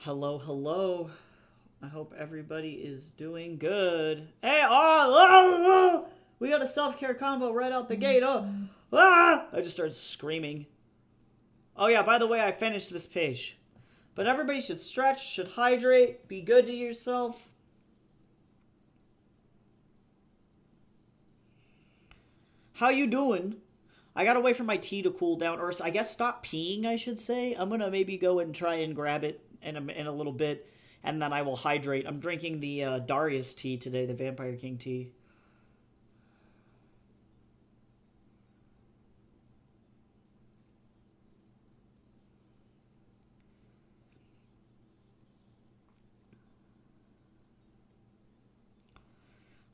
Hello, hello. I hope everybody is doing good. Hey, oh, we got a self-care combo right out the gate. I just started screaming. Oh yeah, by the way, I finished this page. But everybody should stretch, should hydrate, be good to yourself. How you doing? I gotta wait for my tea to cool down, or I guess stop peeing, I should say. I'm gonna maybe go and try and grab it in a little bit, and then I will hydrate. I'm drinking the Darius tea today, the Vampire King tea.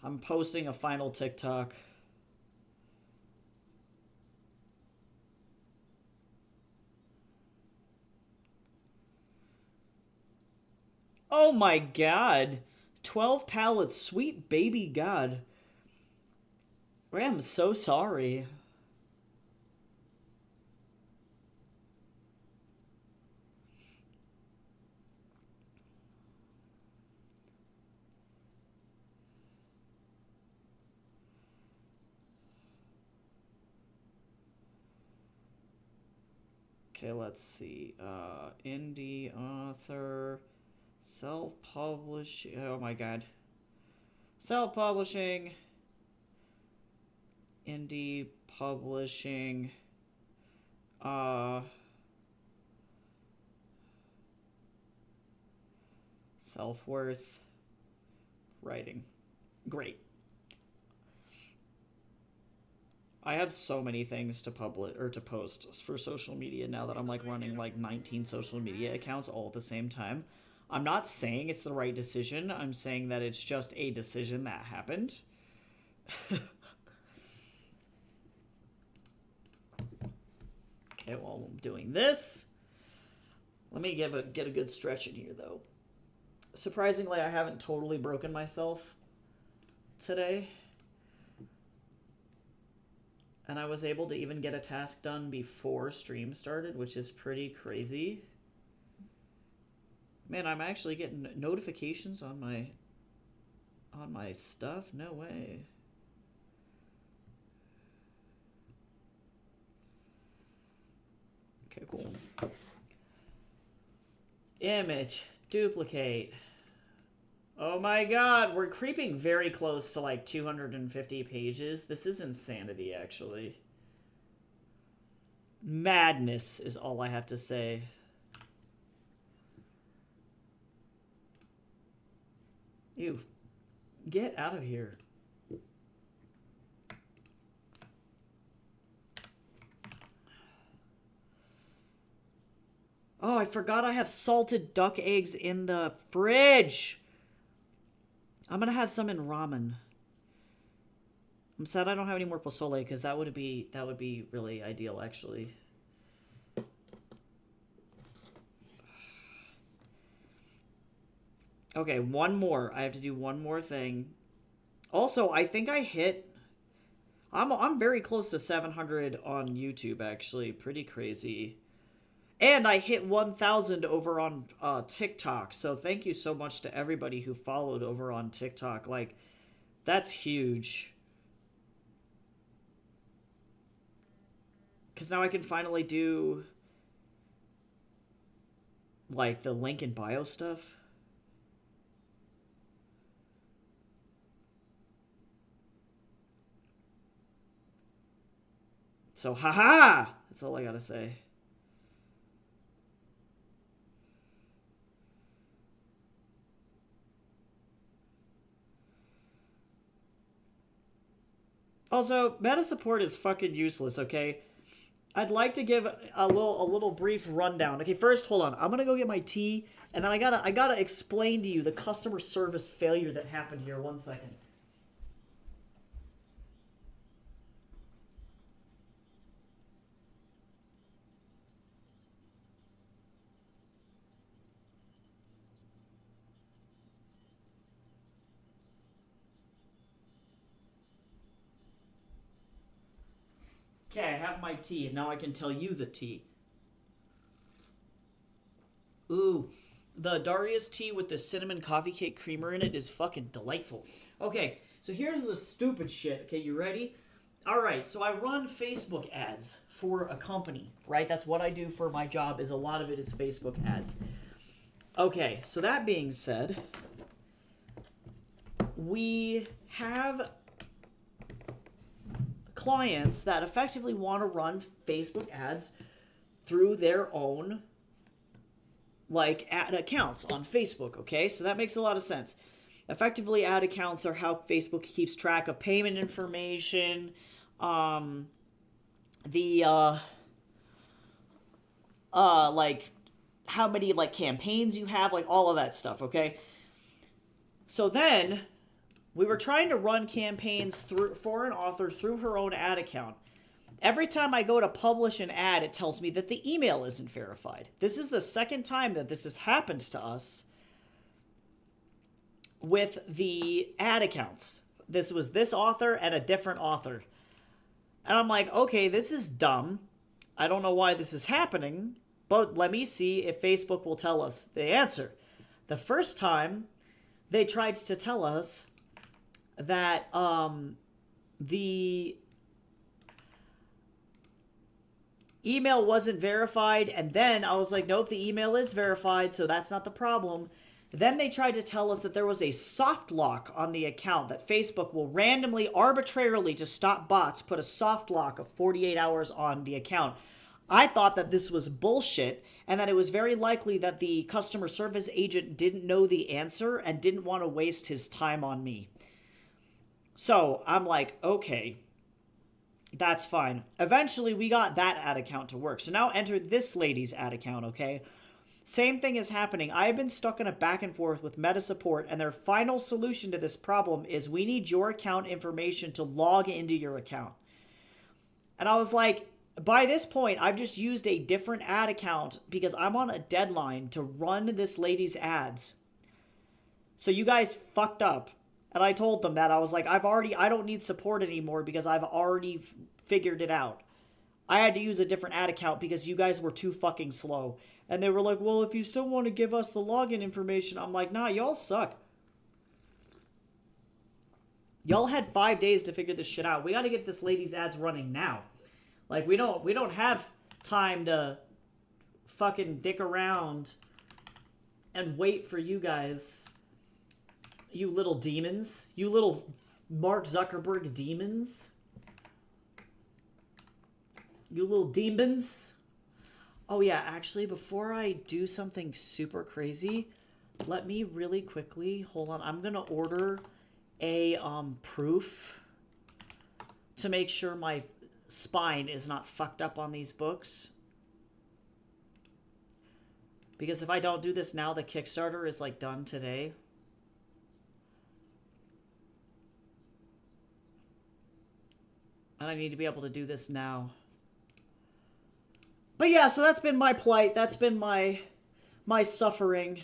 I'm posting a final TikTok. Oh my god. 12 pallets, sweet baby god. I am so sorry. Okay, let's see. Indie author, self-publishing. Oh my god. Self-publishing, indie publishing, uh, self-worth, writing. Great. I have so many things to publish or to post for social media now that I'm like running like 19 social media accounts all at the same time. I'm not saying it's the right decision. I'm saying that it's just a decision that happened. Okay, while I'm doing this, let me get a good stretch in here though. Surprisingly, I haven't totally broken myself today. And I was able to even get a task done before stream started, which is pretty crazy. Man, I'm actually getting notifications on my stuff? No way. Okay, cool. Image, duplicate. Oh my god, we're creeping very close to like 250 pages. This is insanity, actually. Madness is all I have to say. Ew. Get out of here. Oh, I forgot I have salted duck eggs in the fridge. I'm gonna have some in ramen. I'm sad I don't have any more pozole because that would be really ideal actually. Okay, one more. I have to do one more thing. Also, I think I hit. I'm very close to 700 on YouTube actually. Pretty crazy. And I hit 1,000 over on TikTok. So thank you so much to everybody who followed over on TikTok. Like, that's huge. Because now I can finally do, like, the link in bio stuff. So, haha! That's all I gotta say. Also, meta support is fucking useless, okay? I'd like to give a little brief rundown. Okay, first hold on. I'm gonna go get my tea, and then I gotta explain to you the customer service failure that happened here. 1 second. Okay, I have my tea, and now I can tell you the tea. Ooh, The Darius tea with the cinnamon coffee cake creamer in it is fucking delightful. Okay, so here's the stupid shit. Okay, you ready? All right, so I run Facebook ads for a company, right? That's what I do for my job, is a lot of it is Facebook ads. Okay, so that being said, we have clients that effectively want to run Facebook ads through their own like ad accounts on Facebook, okay? So that makes a lot of sense. Effectively, ad accounts are how Facebook keeps track of payment information, like how many like campaigns you have, like all of that stuff, okay? So then we were trying to run campaigns through for an author through her own ad account. Every time I go to publish an ad, it tells me that the email isn't verified. This is the second time that this has happened to us with the ad accounts. This was this author and a different author. And I'm like, okay, this is dumb. I don't know why this is happening, but let me see if Facebook will tell us the answer. The first time, they tried to tell us that the email wasn't verified, and then I was like, nope, the email is verified, so that's not the problem. Then they tried to tell us that there was a soft lock on the account, that Facebook will randomly, arbitrarily, to stop bots, put a soft lock of 48 hours on the account. I thought that this was bullshit, and that it was very likely that the customer service agent didn't know the answer and didn't want to waste his time on me. So I'm like, okay, that's fine. Eventually, we got that ad account to work. So now enter this lady's ad account, okay? Same thing is happening. I have been stuck in a back and forth with Meta support, and their final solution to this problem is we need your account information to log into your account. And I was like, by this point, I've just used a different ad account because I'm on a deadline to run this lady's ads. So you guys fucked up. And I told them that. I was like, I don't need support anymore because I've already figured it out. I had to use a different ad account because you guys were too fucking slow. And they were like, well, if you still want to give us the login information. I'm like, nah, y'all suck. Y'all had 5 days to figure this shit out. We got to get this lady's ads running now. Like, we don't have time to fucking dick around and wait for you guys. You little demons. You little Mark Zuckerberg demons. You little demons. Oh yeah, actually, before I do something super crazy, let me really quickly, hold on, I'm gonna order a proof to make sure my spine is not fucked up on these books. Because if I don't do this now, the Kickstarter is like done today. And I need to be able to do this now. But yeah, so that's been my plight. That's been my suffering.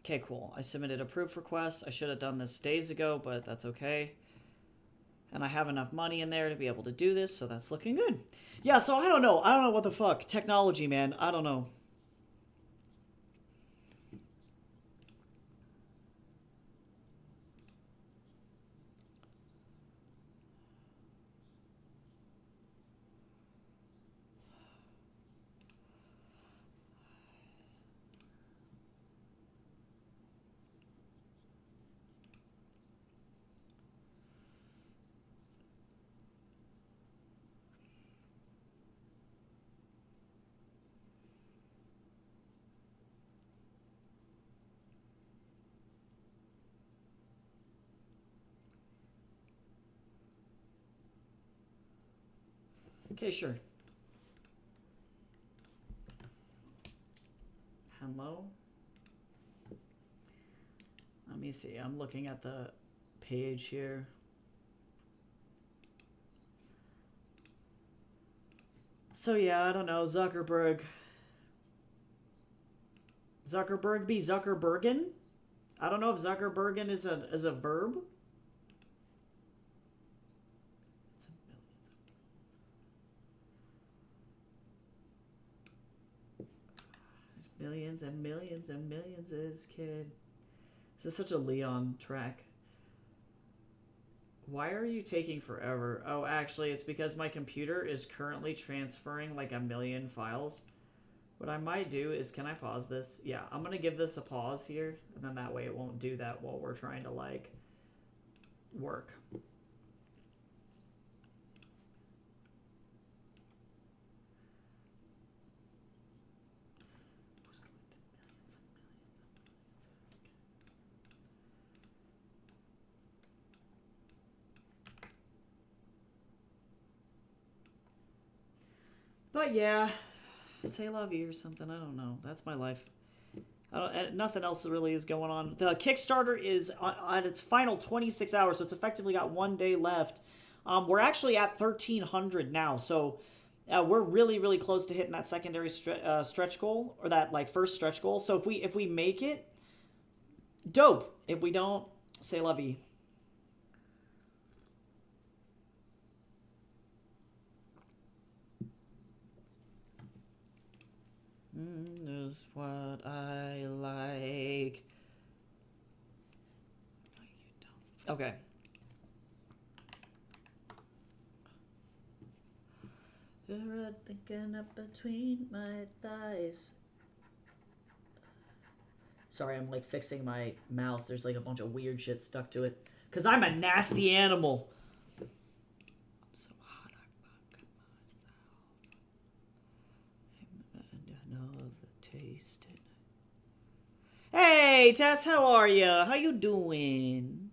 Okay, cool. I submitted a proof request. I should have done this days ago, but that's okay. And I have enough money in there to be able to do this, so that's looking good. Yeah, so I don't know. I don't know what the fuck. Technology, man. I don't know. Okay, sure. Hello? Let me see. I'm looking at the page here. So yeah, I don't know. Zuckerberg. Zuckerberg be Zuckerbergen? I don't know if Zuckerbergen is a verb. Millions and millions and millions is kid. This is such a Leon track. Why are you taking forever? Oh, actually, it's because my computer is currently transferring like a million files. What I might do is, can I pause this? Yeah, I'm going to give this a pause here, and then that way it won't do that while we're trying to, like, work. But yeah, say love you or something. I don't know. That's my life. Nothing else really is going on. The Kickstarter is on its final 26 hours, so it's effectively got 1 day left. We're actually at 1,300 now, so we're really, really close to hitting that secondary stretch goal, or that like first stretch goal. So if we make it, dope. If we don't, say love you. Is what I like. Okay. You're thinking up between my thighs. Sorry, I'm like fixing my mouse. There's like a bunch of weird shit stuck to it. Because I'm a nasty animal. I'm so hot, I know the taste. Hey, Tess, how are you? How you doing?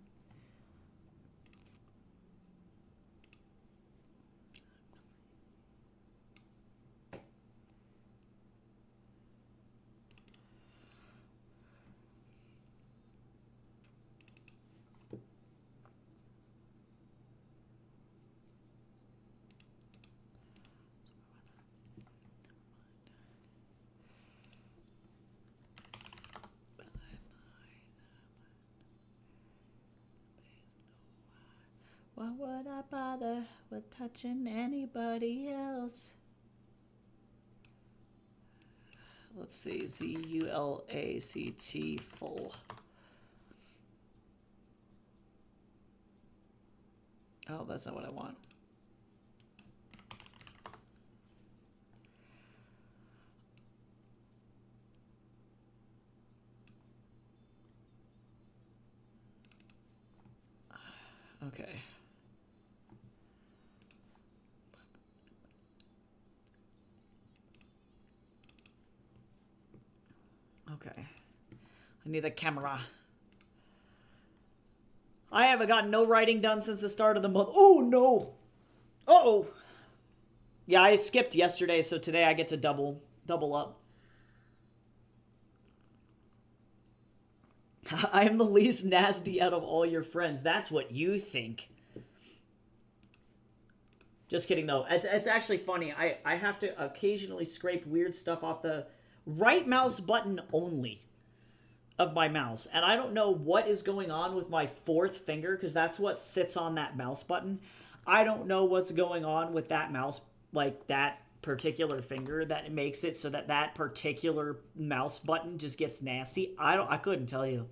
Why would I bother with touching anybody else? Let's see, ZULACT full. Oh, that's not what I want. Okay. Okay. I need a camera. I haven't gotten no writing done since the start of the month. Oh, no. Uh-oh. Yeah, I skipped yesterday, so today I get to double up. I am the least nasty out of all your friends. That's what you think. Just kidding, though. It's actually funny. I have to occasionally scrape weird stuff off the right mouse button only of my mouse. And I don't know what is going on with my fourth finger, because that's what sits on that mouse button. I don't know what's going on with that mouse, like that particular finger, that makes it so that that particular mouse button just gets nasty. I couldn't tell you.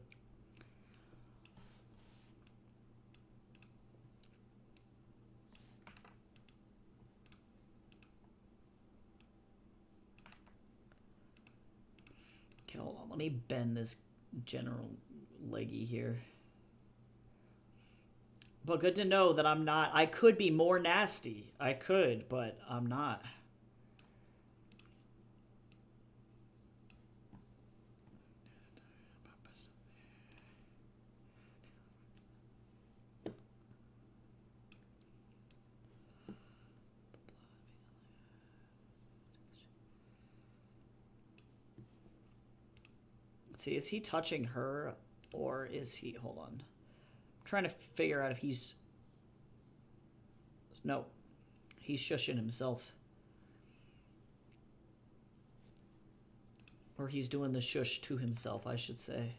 Okay, hold on. Let me bend this general leggy here. But good to know that I'm not. I could be more nasty. I could, but I'm not. Let's see, is he touching her or is he... Hold on. I'm trying to figure out if he's... No. He's shushing himself. Or he's doing the shush to himself, I should say.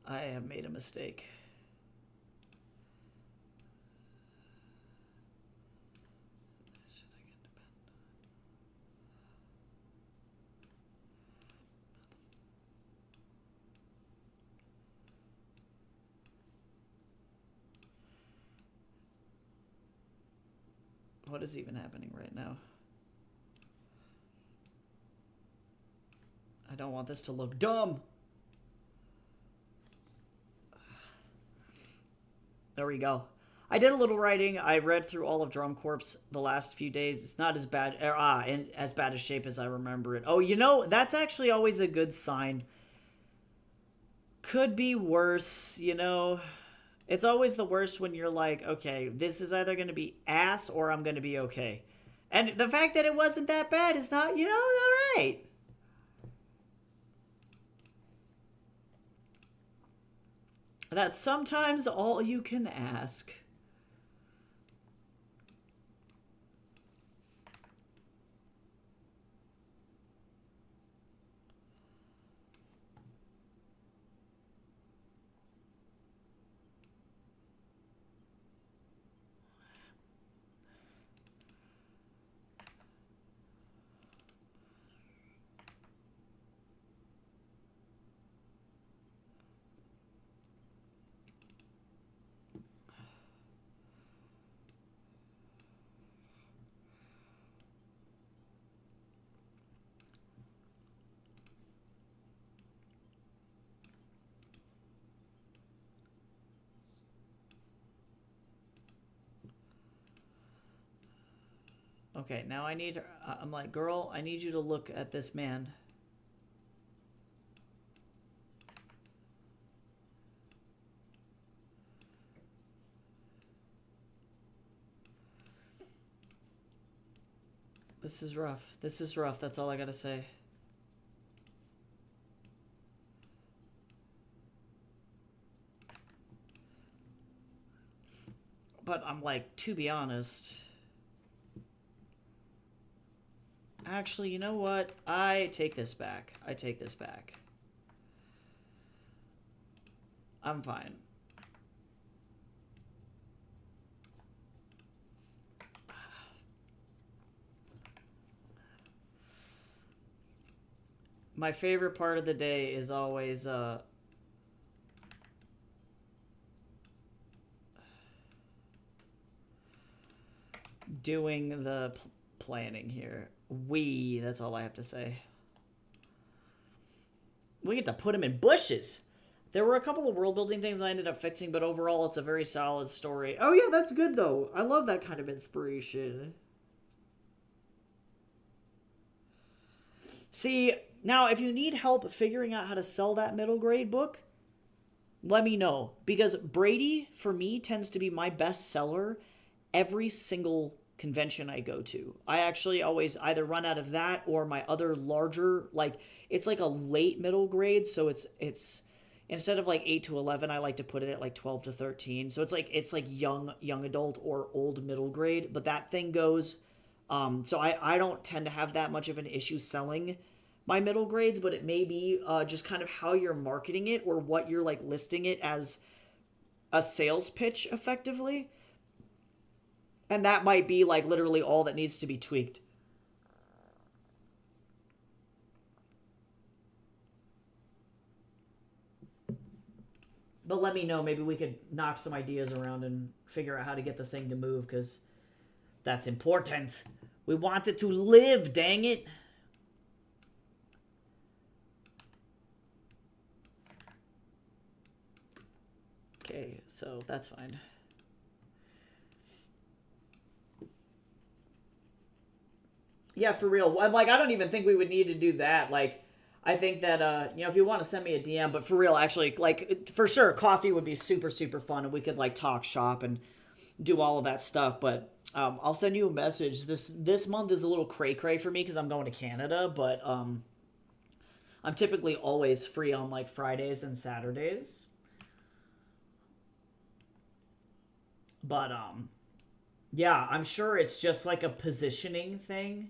I have made a mistake. What is even happening right now? I don't want this to look dumb. There we go. I did a little writing. I read through all of Drum Corps the last few days. It's not as bad, in as bad a shape as I remember it. Oh, you know, that's actually always a good sign. Could be worse, you know. It's always the worst when you're like, okay, this is either going to be ass or I'm going to be okay. And the fact that it wasn't that bad is not, you know, all right. That's sometimes all you can ask. Okay, now I need... I'm like, girl, I need you to look at this man. This is rough. This is rough. That's all I gotta say. But I'm like, to be honest... Actually, you know what? I take this back. I take this back. I'm fine. My favorite part of the day is always doing the planning here. That's all I have to say. We get to put him in bushes. There were a couple of world building things I ended up fixing, but overall it's a very solid story. Oh yeah, that's good though. I love that kind of inspiration. See, now if you need help figuring out how to sell that middle grade book, let me know. Because Brady, for me, tends to be my best seller every single convention I go to. I actually always either run out of that or my other larger, like, it's like a late middle grade, so it's instead of like 8 to 11, I like to put it at like 12 to 13. So it's like young adult or old middle grade, but that thing goes so I don't tend to have that much of an issue selling my middle grades, but it may be just kind of how you're marketing it or what you're like listing it as a sales pitch effectively. And that might be like literally all that needs to be tweaked. But let me know. Maybe we could knock some ideas around and figure out how to get the thing to move, because that's important. We want it to live, dang it. Okay, so that's fine. Yeah, for real. Like, I don't even think we would need to do that. Like, I think that if you want to send me a DM, but for real, actually, like, for sure, coffee would be super, super fun, and we could like talk shop and do all of that stuff. But I'll send you a message. This month is a little cray cray for me because I'm going to Canada, but I'm typically always free on like Fridays and Saturdays. But yeah, I'm sure it's just like a positioning thing.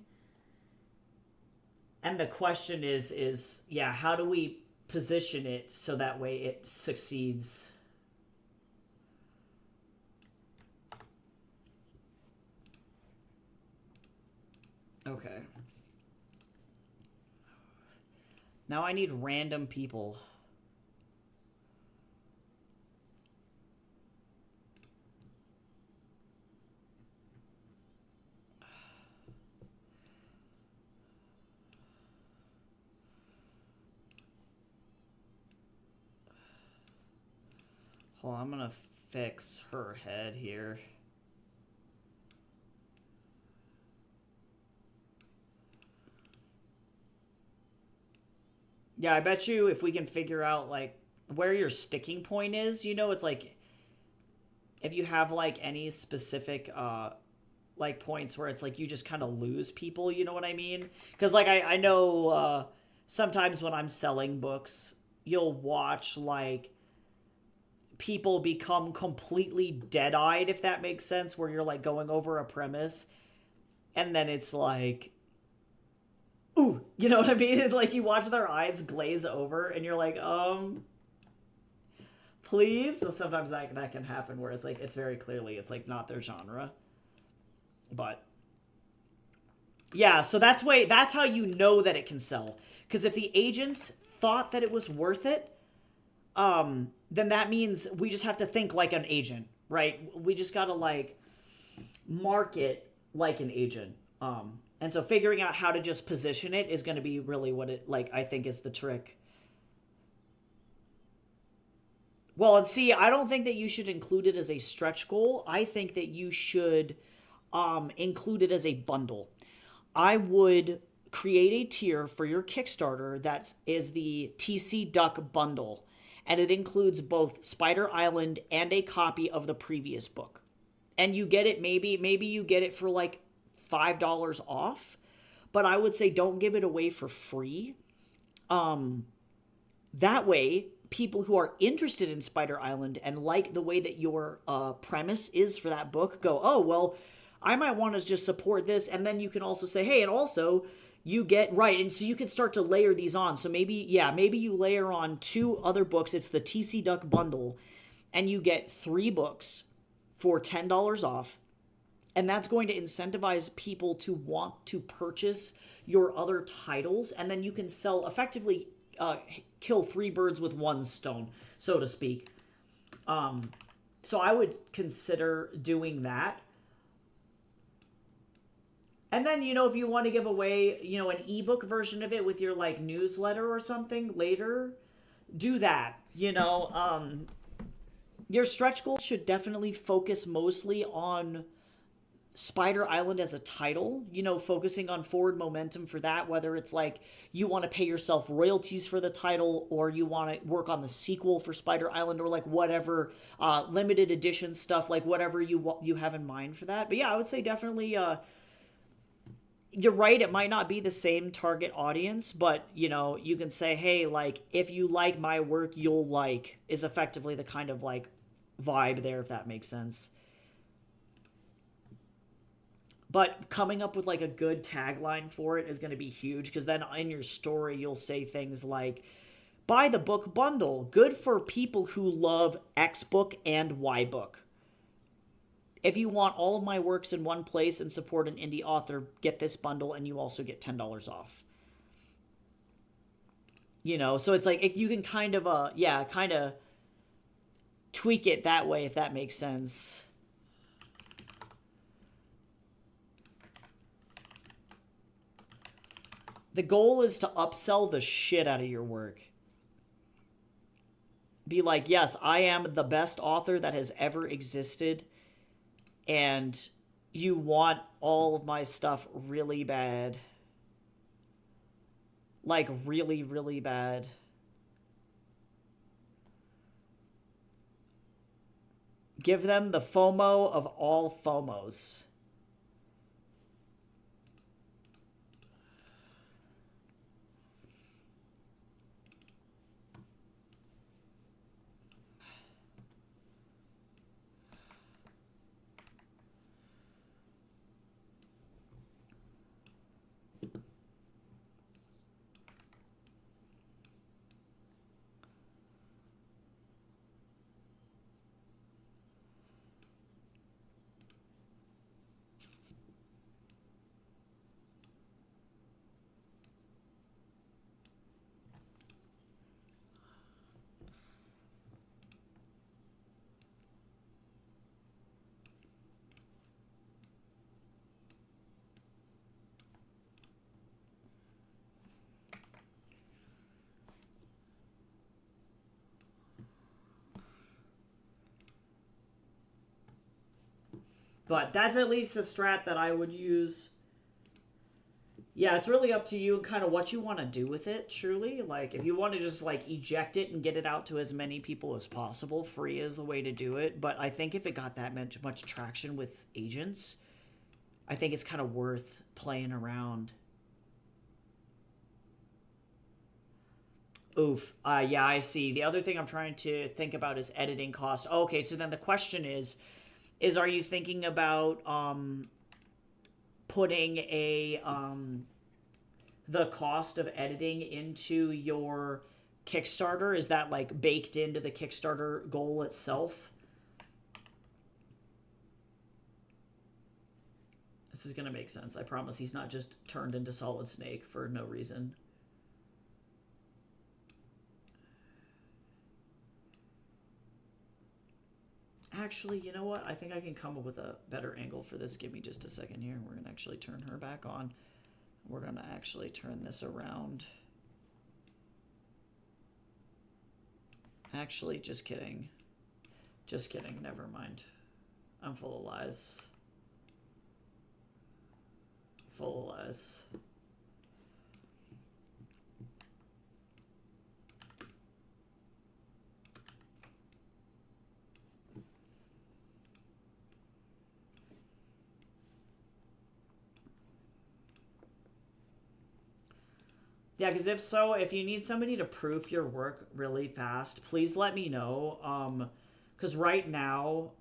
And the question is yeah, how do we position it so that way it succeeds? Okay. Now I need random people. Hold on, I'm gonna fix her head here. Yeah, I bet you if we can figure out like where your sticking point is, it's like if you have like any specific like points where it's like you just kind of lose people, you know what I mean? Because like I know sometimes when I'm selling books, you'll watch like people become completely dead-eyed, if that makes sense, where you're like going over a premise and then it's like, ooh, you know what I mean? Like you watch their eyes glaze over and you're like, please. So sometimes that can happen where it's like it's very clearly it's like not their genre. But yeah, so that's how you know that it can sell. Because if the agents thought that it was worth it, then that means we just have to think like an agent, right? We just gotta like market like an agent. And so figuring out how to just position it is going to be really what it like I think is the trick. Well, and see, I don't think that you should include it as a stretch goal. I think that you should include it as a bundle. I would create a tier for your Kickstarter that is the TC Duck bundle, and it includes both Spider Island and a copy of the previous book. And you get it maybe you get it for like $5 off, but I would say don't give it away for free. That way, people who are interested in Spider Island and like the way that your premise is for that book go, oh, well, I might want to just support this. And then you can also say, hey, and also you get right. And so you can start to layer these on. So maybe you layer on 2 other books. It's the TC Duck bundle, and you get 3 books for $10 off. And that's going to incentivize people to want to purchase your other titles. And then you can sell effectively kill 3 birds with 1 stone, so to speak. So I would consider doing that. And then, if you want to give away, an ebook version of it with your like newsletter or something later, do that. Your stretch goal should definitely focus mostly on Spider Island as a title, focusing on forward momentum for that, whether it's like you want to pay yourself royalties for the title or you want to work on the sequel for Spider Island or like whatever limited edition stuff, like whatever you have in mind for that. But yeah, I would say definitely you're right, it might not be the same target audience, but you can say, hey, like if you like my work, you'll like is effectively the kind of like vibe there, if that makes sense. But coming up with like a good tagline for it is going to be huge, because then in your story you'll say things like, buy the book bundle, good for people who love X book and Y book. If you want all of my works in one place and support an indie author, get this bundle and you also get $10 off. So it's like you can kind of tweak it that way, if that makes sense. The goal is to upsell the shit out of your work. Be like, yes, I am the best author that has ever existed, and you want all of my stuff really bad. Like, really, really bad. Give them the FOMO of all FOMOs. But that's at least the strat that I would use. Yeah, it's really up to you and kind of what you want to do with it, truly. Like, if you want to just, like, eject it and get it out to as many people as possible, free is the way to do it. But I think if it got that much traction with agents, I think it's kind of worth playing around. Oof. Yeah, I see. The other thing I'm trying to think about is editing cost. Okay, so then the question is are you thinking about putting a the cost of editing into your Kickstarter? Is that like baked into the Kickstarter goal itself? This is gonna make sense. I promise he's not just turned into Solid Snake for no reason. Actually, you know what? I think I can come up with a better angle for this. Give me just a second here. We're going to actually turn her back on. We're going to actually turn this around. Actually, just kidding. Just kidding. Never mind. I'm full of lies. Full of lies. Yeah, because if you need somebody to proof your work really fast, please let me know. Because right now,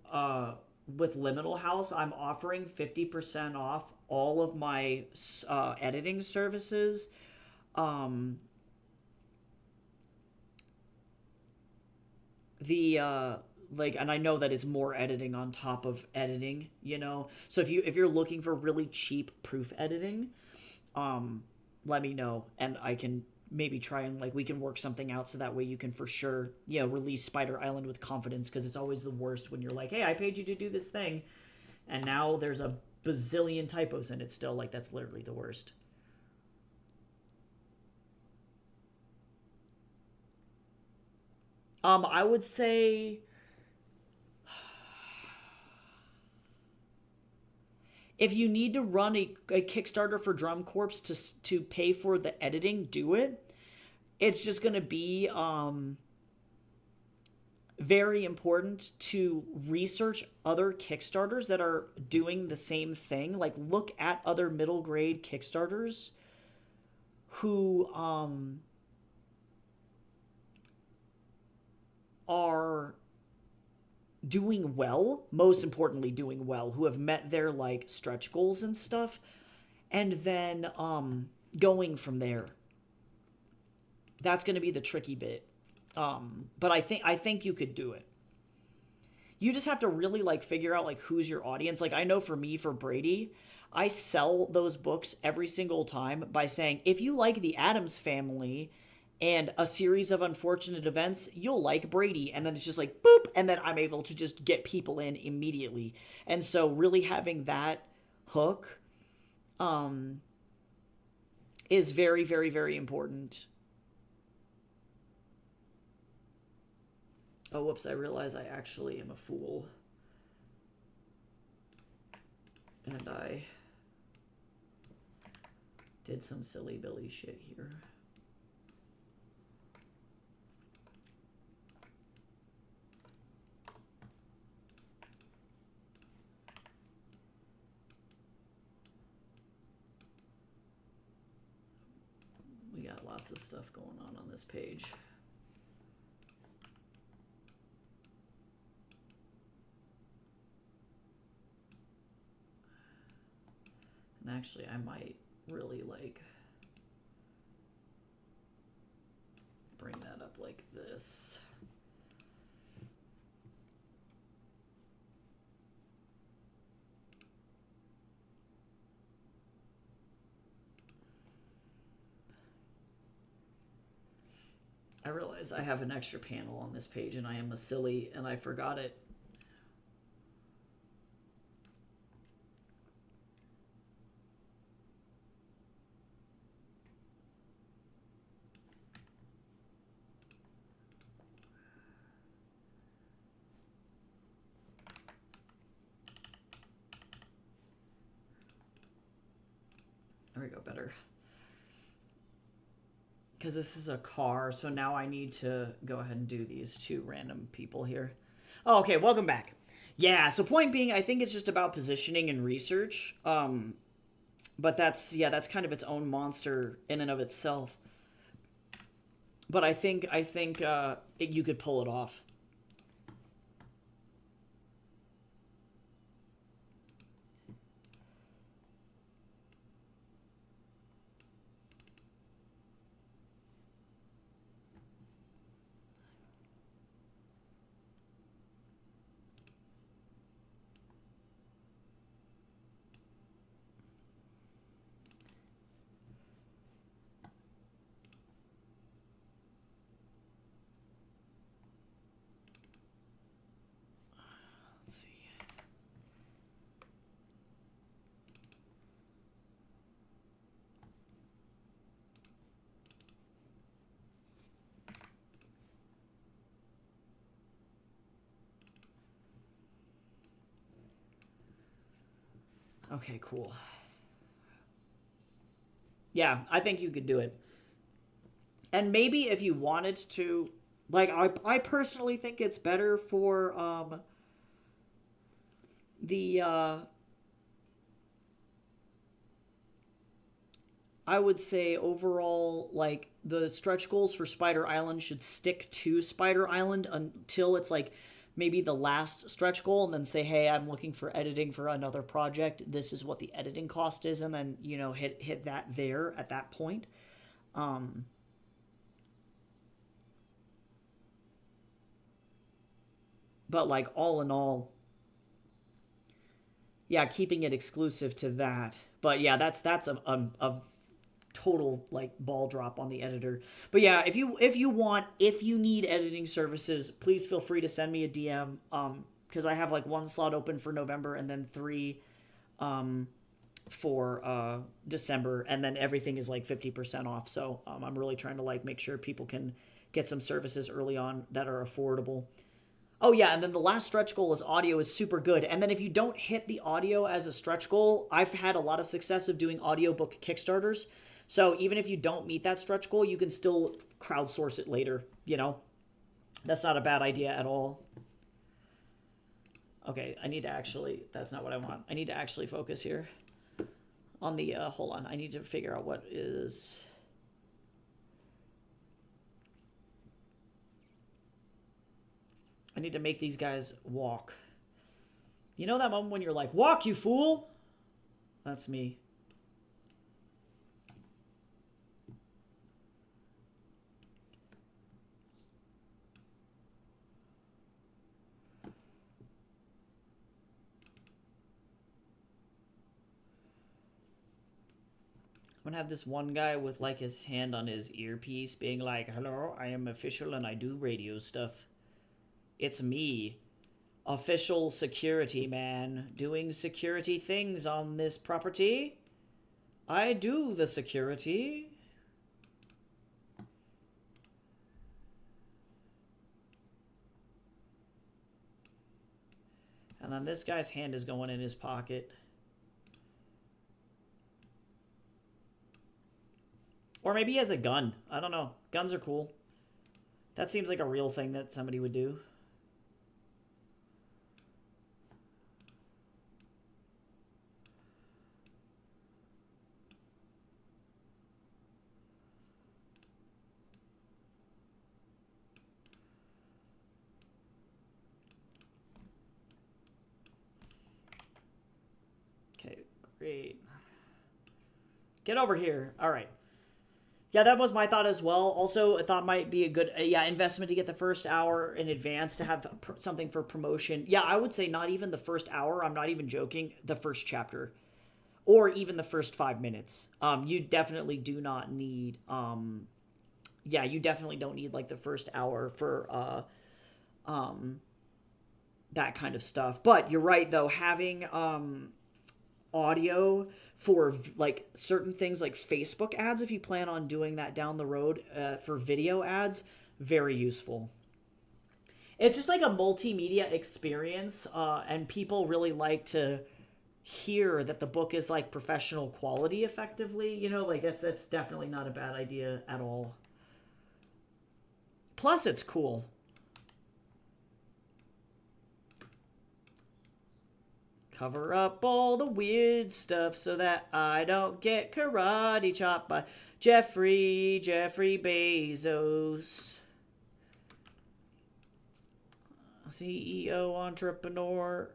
with Liminal House, I'm offering 50% off all of my editing services. Like, and I know that it's more editing on top of editing, you know. So if you're looking for really cheap proof editing, let me know and I can maybe try and like we can work something out so that way you can for sure, you know, release Spider Island with confidence, because it's always the worst when you're like, hey, I paid you to do this thing and now there's a bazillion typos in it still. Like, that's literally the worst. I would say if you need to run a Kickstarter for Drum Corps to pay for the editing, do it. It's just going to be very important to research other Kickstarters that are doing the same thing. Like, look at other middle grade Kickstarters who are doing well, most importantly doing well, who have met their like stretch goals and stuff, and then going from there. That's going to be the tricky bit. But I think you could do it. You just have to really like figure out like who's your audience. Like, I know for me, for Brady, I sell those books every single time by saying, if you like the Addams Family and a series of unfortunate events, you'll like Brady. And then it's just like boop, and then I'm able to just get people in immediately. And so really having that hook is very, very, very important. Oh, whoops, I realize I actually am a fool. And I did some silly Billy shit here. We got lots of stuff going on this page. And actually, I might really like bring that up like this. I realize I have an extra panel on this page and I am a silly and I forgot it. There we go, better. Because this is a car, so now I need to go ahead and do these two random people here. Oh, okay, welcome back. Yeah, so point being, I think it's just about positioning and research. But that's kind of its own monster in and of itself. But I think you could pull it off. Let's see. Okay, cool. Yeah, I think you could do it. And maybe if you wanted to, like, I personally think it's better for the I would say overall, like, the stretch goals for Spider Island should stick to Spider Island until it's like maybe the last stretch goal, and then say, hey, I'm looking for editing for another project. This is what the editing cost is, and then, you know, hit that there at that point. But like all in all, yeah, keeping it exclusive to that. But yeah, that's a total like ball drop on the editor. But yeah, if you need editing services, please feel free to send me a DM. Because I have like one slot open for November and then 3 for December, and then everything is like 50% off. So I'm really trying to like make sure people can get some services early on that are affordable. Oh yeah, and then the last stretch goal is audio is super good. And then if you don't hit the audio as a stretch goal, I've had a lot of success of doing audiobook Kickstarters. So even if you don't meet that stretch goal, you can still crowdsource it later, you know? That's not a bad idea at all. Okay, that's not what I want. I need to actually focus here on the, hold on. I need to figure out what is... I need to make these guys walk. You know that moment when you're like, walk, you fool? That's me. I'm gonna have this one guy with like his hand on his earpiece being like, hello, I am official and I do radio stuff. It's me, official security man, doing security things on this property. I do the security. And then this guy's hand is going in his pocket. Or maybe he has a gun. I don't know. Guns are cool. That seems like a real thing that somebody would do. Okay, great. Get over here. All right. Yeah, that was my thought as well. Also, I thought might be a good investment to get the first hour in advance to have something for promotion. Yeah, I would say not even the first hour. I'm not even joking. The first chapter, or even the first 5 minutes. You definitely do not need. Yeah, you definitely don't need like the first hour for that kind of stuff. But you're right though, having audio for like certain things like Facebook ads, if you plan on doing that down the road, for video ads, very useful. It's just like a multimedia experience, and people really like to hear that the book is like professional quality effectively, you know, like that's definitely not a bad idea at all. Plus it's cool. Cover up all the weird stuff so that I don't get karate chopped by Jeffrey Bezos. CEO, entrepreneur.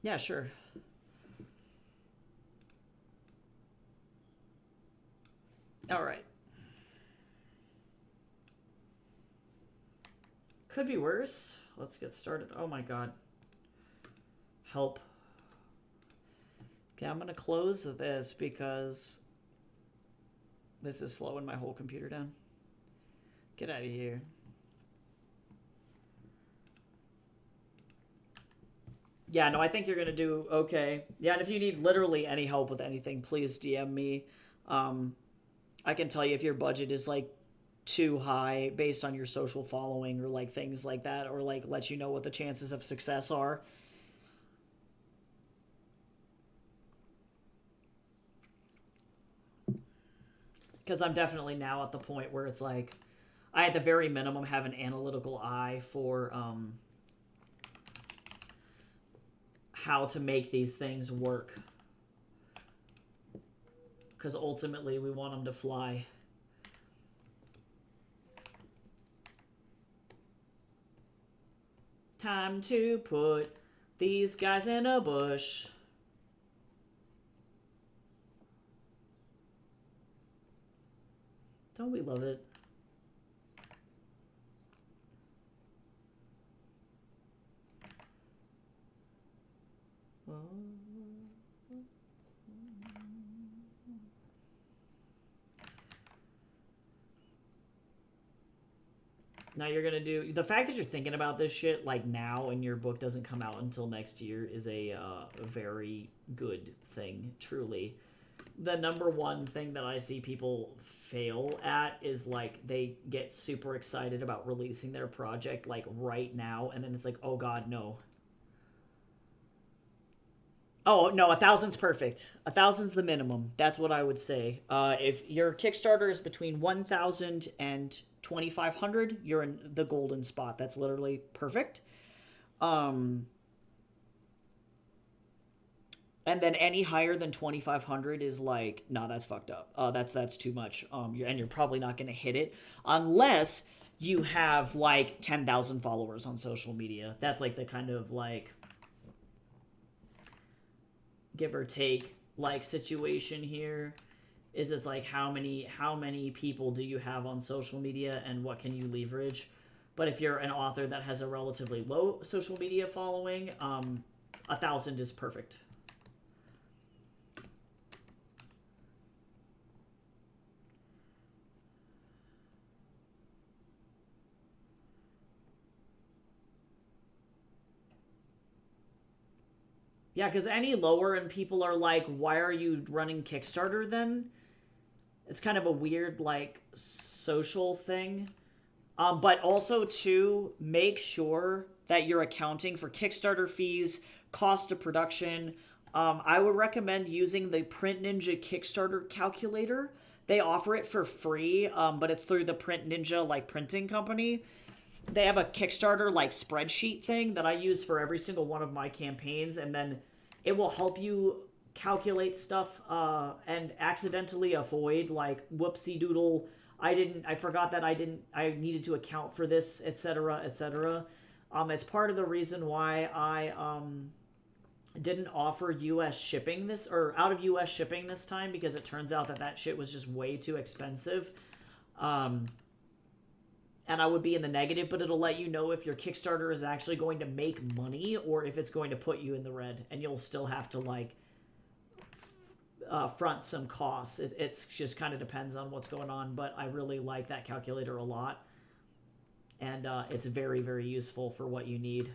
Yeah, sure. All right. Could be worse. Let's get started. Oh my god. Help. Okay, I'm gonna close this because this is slowing my whole computer down. Get out of here. Yeah, no, I think you're gonna do okay. Yeah, and if you need literally any help with anything, please DM me. Um, I can tell you if your budget is like too high based on your social following or like things like that, or like let you know what the chances of success are. Because I'm definitely now at the point where it's like I at the very minimum have an analytical eye for how to make these things work. Because ultimately we want them to fly. Time to put these guys in a bush. Don't we love it? Now you're gonna do the fact that you're thinking about this shit like now and your book doesn't come out until next year is a very good thing, truly. The number one thing that I see people fail at is like they get super excited about releasing their project like right now, and then it's like, oh god, no. Oh no, 1,000's perfect. 1,000's the minimum. That's what I would say. If your Kickstarter is between 1,000 and 2,500, you're in the golden spot. That's literally perfect. Um, and then any higher than 2,500 is like, nah, that's fucked up. That's too much. And you're probably not gonna hit it unless you have like 10,000 followers on social media. That's like the kind of like give or take like situation here. Is it's like how many people do you have on social media and what can you leverage? But if you're an author that has a relatively low social media following, 1,000 is perfect. Yeah, because any lower and people are like, why are you running Kickstarter then? It's kind of a weird, like, social thing. But also, too, make sure that you're accounting for Kickstarter fees, cost of production. I would recommend using the Print Ninja Kickstarter calculator. They offer it for free, but it's through the Print Ninja, like, printing company. They have a Kickstarter, like, spreadsheet thing that I use for every single one of my campaigns, and then it will help you calculate stuff and accidentally avoid, like, whoopsie doodle, I forgot that I needed to account for this, etc., etc. It's part of the reason why I didn't offer US shipping this, or out of US shipping this time, because it turns out that shit was just way too expensive. And I would be in the negative, but it'll let you know if your Kickstarter is actually going to make money or if it's going to put you in the red, and you'll still have to, like, front some costs. It's just kind of depends on what's going on, but I really like that calculator a lot, and it's very, very useful for what you need.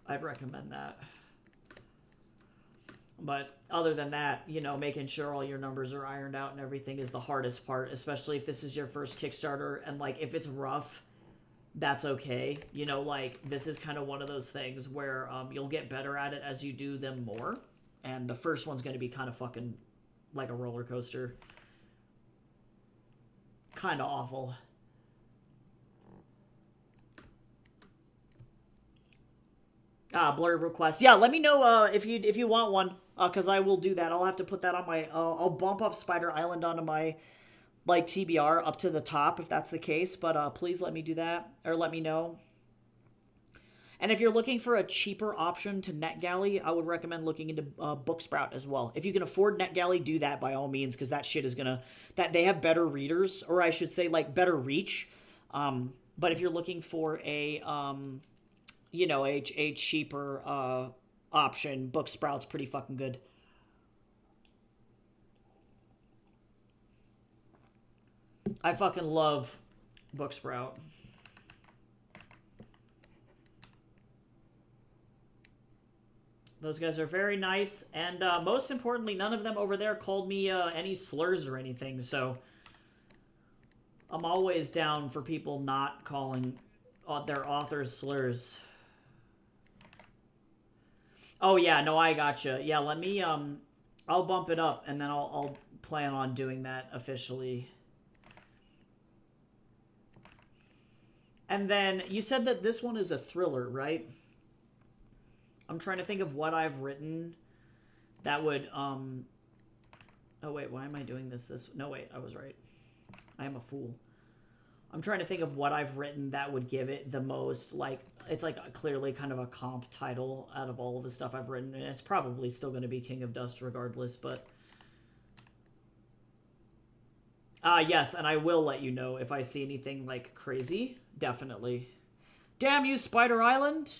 I'd recommend that. But other than that, you know, making sure all your numbers are ironed out and everything is the hardest part, especially if this is your first Kickstarter. And, like, if it's rough, that's okay. You know, like, this is kind of one of those things where you'll get better at it as you do them more. And the first one's going to be kind of fucking like a roller coaster. Kind of awful. Blurb request. Yeah, let me know if you want one, because I will do that. I'll have to put that on my. I'll bump up Spider Island onto my, like, TBR up to the top if that's the case. But please let me do that, or let me know. And if you're looking for a cheaper option to NetGalley, I would recommend looking into Booksprout as well. If you can afford NetGalley, do that by all means, because that shit is gonna they have better readers, or I should say, like, better reach. But if you're looking for a you know, a cheaper option, Booksprout's pretty fucking good. I fucking love Booksprout. Those guys are very nice, and most importantly, none of them over there called me any slurs or anything, so I'm always down for people not calling their authors slurs. Oh, yeah, no, I gotcha. Yeah, let me, I'll bump it up, and then I'll plan on doing that officially. And then, you said that this one is a thriller, right? I'm trying to think of what I've written that would, oh, wait, why am I doing this? No, wait, I was right. I am a fool. I'm trying to think of what I've written that would give it the most, like, it's like clearly kind of a comp title out of all of the stuff I've written, and it's probably still going to be King of Dust regardless, but yes, and I will let you know if I see anything, like, crazy. Definitely. Damn you, Spider Island!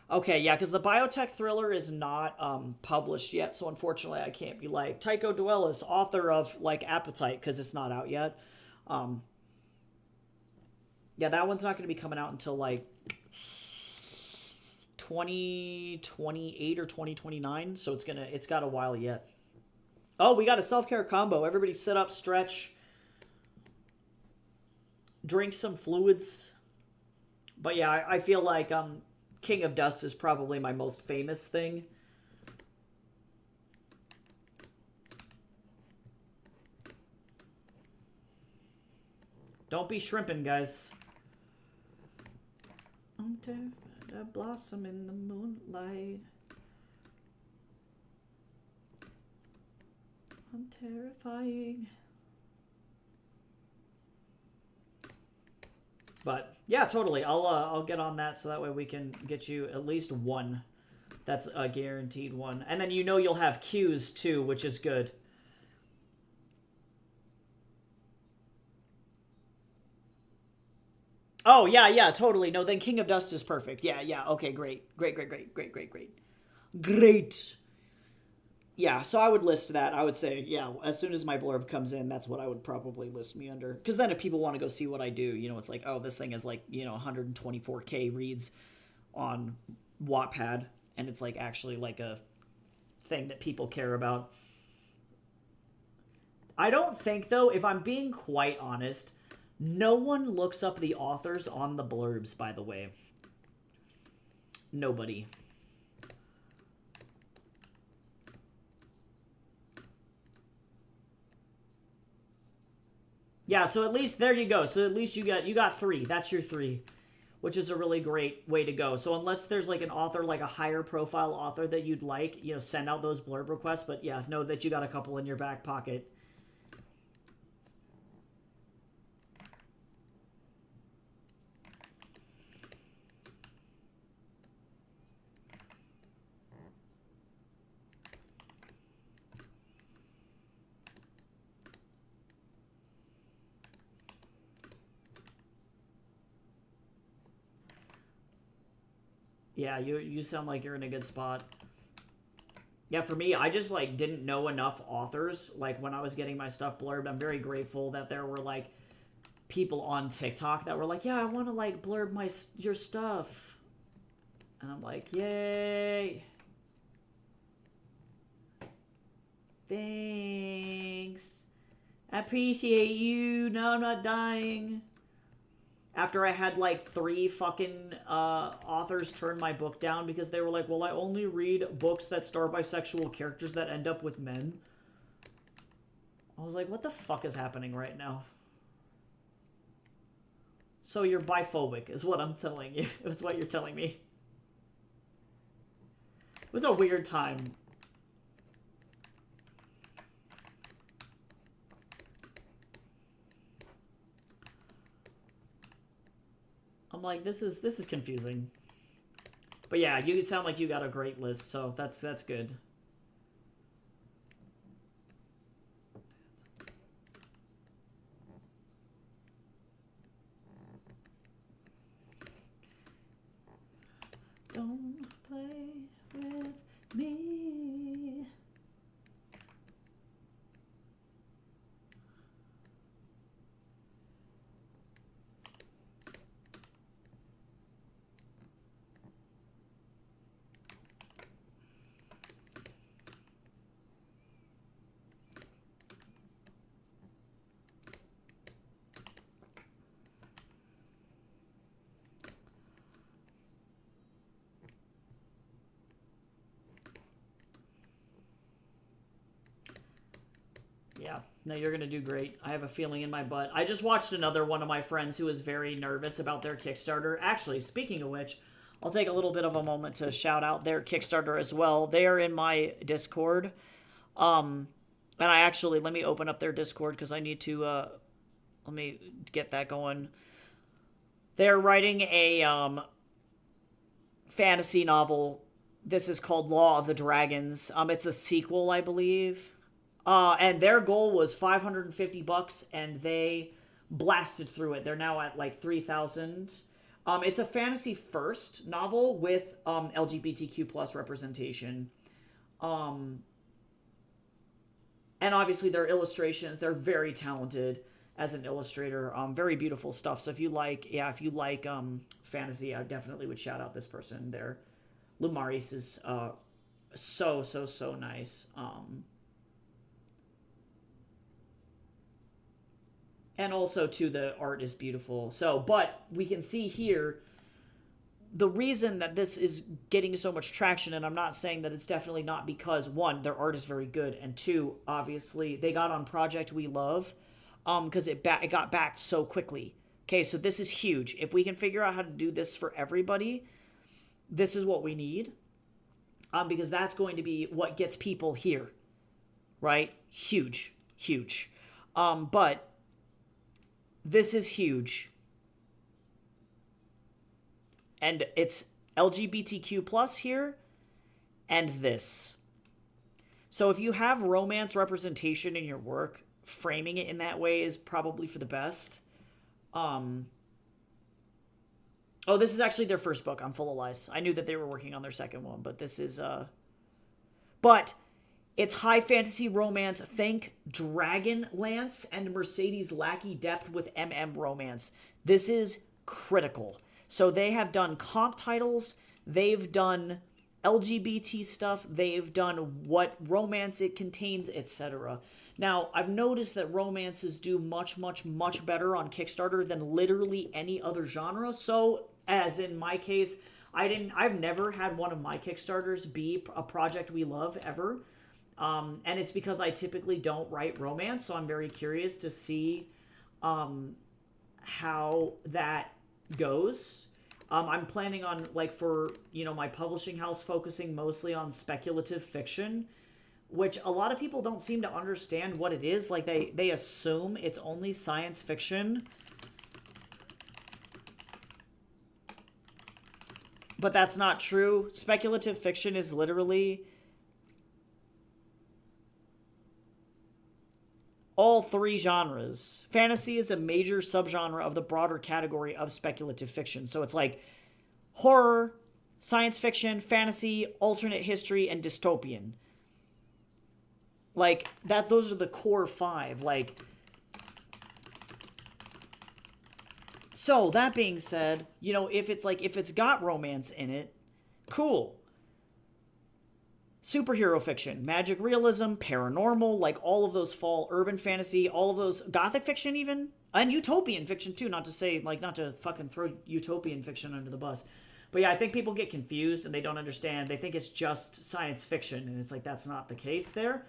Okay, yeah, because the biotech thriller is not published yet, so unfortunately I can't be like, Tycho Duelis, author of, like, Appetite, because it's not out yet. Yeah, that one's not going to be coming out until, like, 2028 or 2029, so it's got a while yet. Oh, we got a self-care combo. Everybody sit up, stretch, drink some fluids. But yeah, I feel like King of Dust is probably my most famous thing. Don't be shrimping, guys. I'm terrified, a blossom in the moonlight. I'm terrifying. But yeah, totally. I'll get on that so that way we can get you at least one. That's a guaranteed one. And then you know you'll have cues too, which is good. Oh, yeah, totally. No, then King of Dust is perfect. Yeah, okay, great. Great. Great. Yeah, so I would list that. I would say, yeah, as soon as my blurb comes in, that's what I would probably list me under. Because then if people want to go see what I do, it's like, oh, this thing is like, 124K reads on Wattpad, and it's like actually like a thing that people care about. I don't think, though, if I'm being quite honest, no one looks up the authors on the blurbs, by the way. Nobody. Yeah, so at least there you go. So at least you got 3. That's your 3, which is a really great way to go. So unless there's like an author, like a higher profile author that you'd like, send out those blurb requests. But yeah, know that you got a couple in your back pocket. Yeah, you sound like you're in a good spot. Yeah, for me, I just like didn't know enough authors like when I was getting my stuff blurbed. I'm very grateful that there were like people on TikTok that were like, "Yeah, I want to like blurb your stuff." And I'm like, "Yay." Thanks. I appreciate you. No, I'm not dying. After I had like 3 fucking authors turn my book down because they were like, well, I only read books that star bisexual characters that end up with men. I was like, what the fuck is happening right now? So you're biphobic is what I'm telling you. It's what you're telling me. It was a weird time. I'm like, this is confusing. But yeah, you sound like you got a great list, so that's good. Don't play with me. Yeah, no, you're gonna do great. I have a feeling in my butt. I just watched another one of my friends who was very nervous about their Kickstarter. Actually, speaking of which, I'll take a little bit of a moment to shout out their Kickstarter as well. They are in my Discord. And I actually, let me open up their Discord because I need to, let me get that going. They're writing a fantasy novel. This is called Law of the Dragons. It's a sequel, I believe. And their goal was $550, and they blasted through it. They're now at like 3,000. It's a fantasy first novel with LGBTQ plus representation. And obviously their illustrations, they're very talented as an illustrator. Very beautiful stuff. So if you like fantasy, I definitely would shout out this person there. Lumaris is so nice. And also too, the art is beautiful. So, but we can see here the reason that this is getting so much traction, and I'm not saying that it's definitely not because, one, their art is very good, and two, obviously, they got on Project We Love, because it got backed so quickly. Okay, so this is huge. If we can figure out how to do this for everybody, this is what we need, because that's going to be what gets people here, right? Huge. But this is huge. And it's LGBTQ plus here and this. So if you have romance representation in your work, framing it in that way is probably for the best. Oh, this is actually their first book. I'm full of lies. I knew that they were working on their second one, but this is But it's high fantasy romance. Think Dragonlance and Mercedes Lackey Depth with romance. This is critical. So they have done comp titles, they've done LGBT stuff, they've done what romance it contains, etc. Now, I've noticed that romances do much, much, much better on Kickstarter than literally any other genre. So, as in my case, I've never had one of my Kickstarters be a project we love ever. And it's because I typically don't write romance, so I'm very curious to see how that goes. I'm planning on, like, for, my publishing house focusing mostly on speculative fiction, which a lot of people don't seem to understand what it is. Like, they assume it's only science fiction. But that's not true. Speculative fiction is literally all three genres. Fantasy is a major subgenre of the broader category of speculative fiction. So it's like horror, science fiction, fantasy, alternate history, and dystopian. Like, those are the core five. Like, so that being said, if it's got romance in it, cool. Superhero fiction, magic realism, paranormal, like all of those fall, urban fantasy, all of those, gothic fiction even, and utopian fiction too, not to fucking throw utopian fiction under the bus. But yeah, I think people get confused and they don't understand. They think it's just science fiction, and it's like, that's not the case there.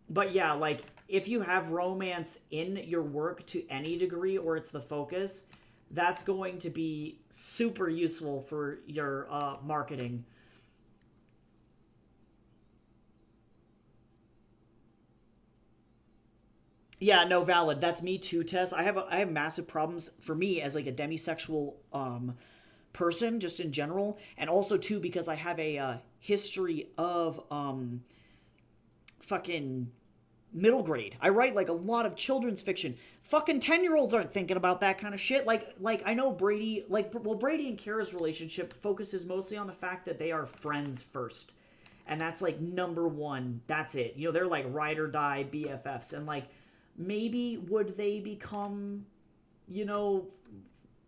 But yeah, like, if you have romance in your work to any degree, or it's the focus, that's going to be super useful for your marketing. Yeah, no, valid. That's me too, Tess. I have massive problems for me as like a demisexual person, just in general, and also too because I have a history of fucking middle grade. I write like a lot of children's fiction. Fucking 10-year-olds aren't thinking about that kind of shit. Like I know Brady, Brady and Kara's relationship focuses mostly on the fact that they are friends first. And that's like number one. That's it. They're like ride or die BFFs. And like, maybe would they become,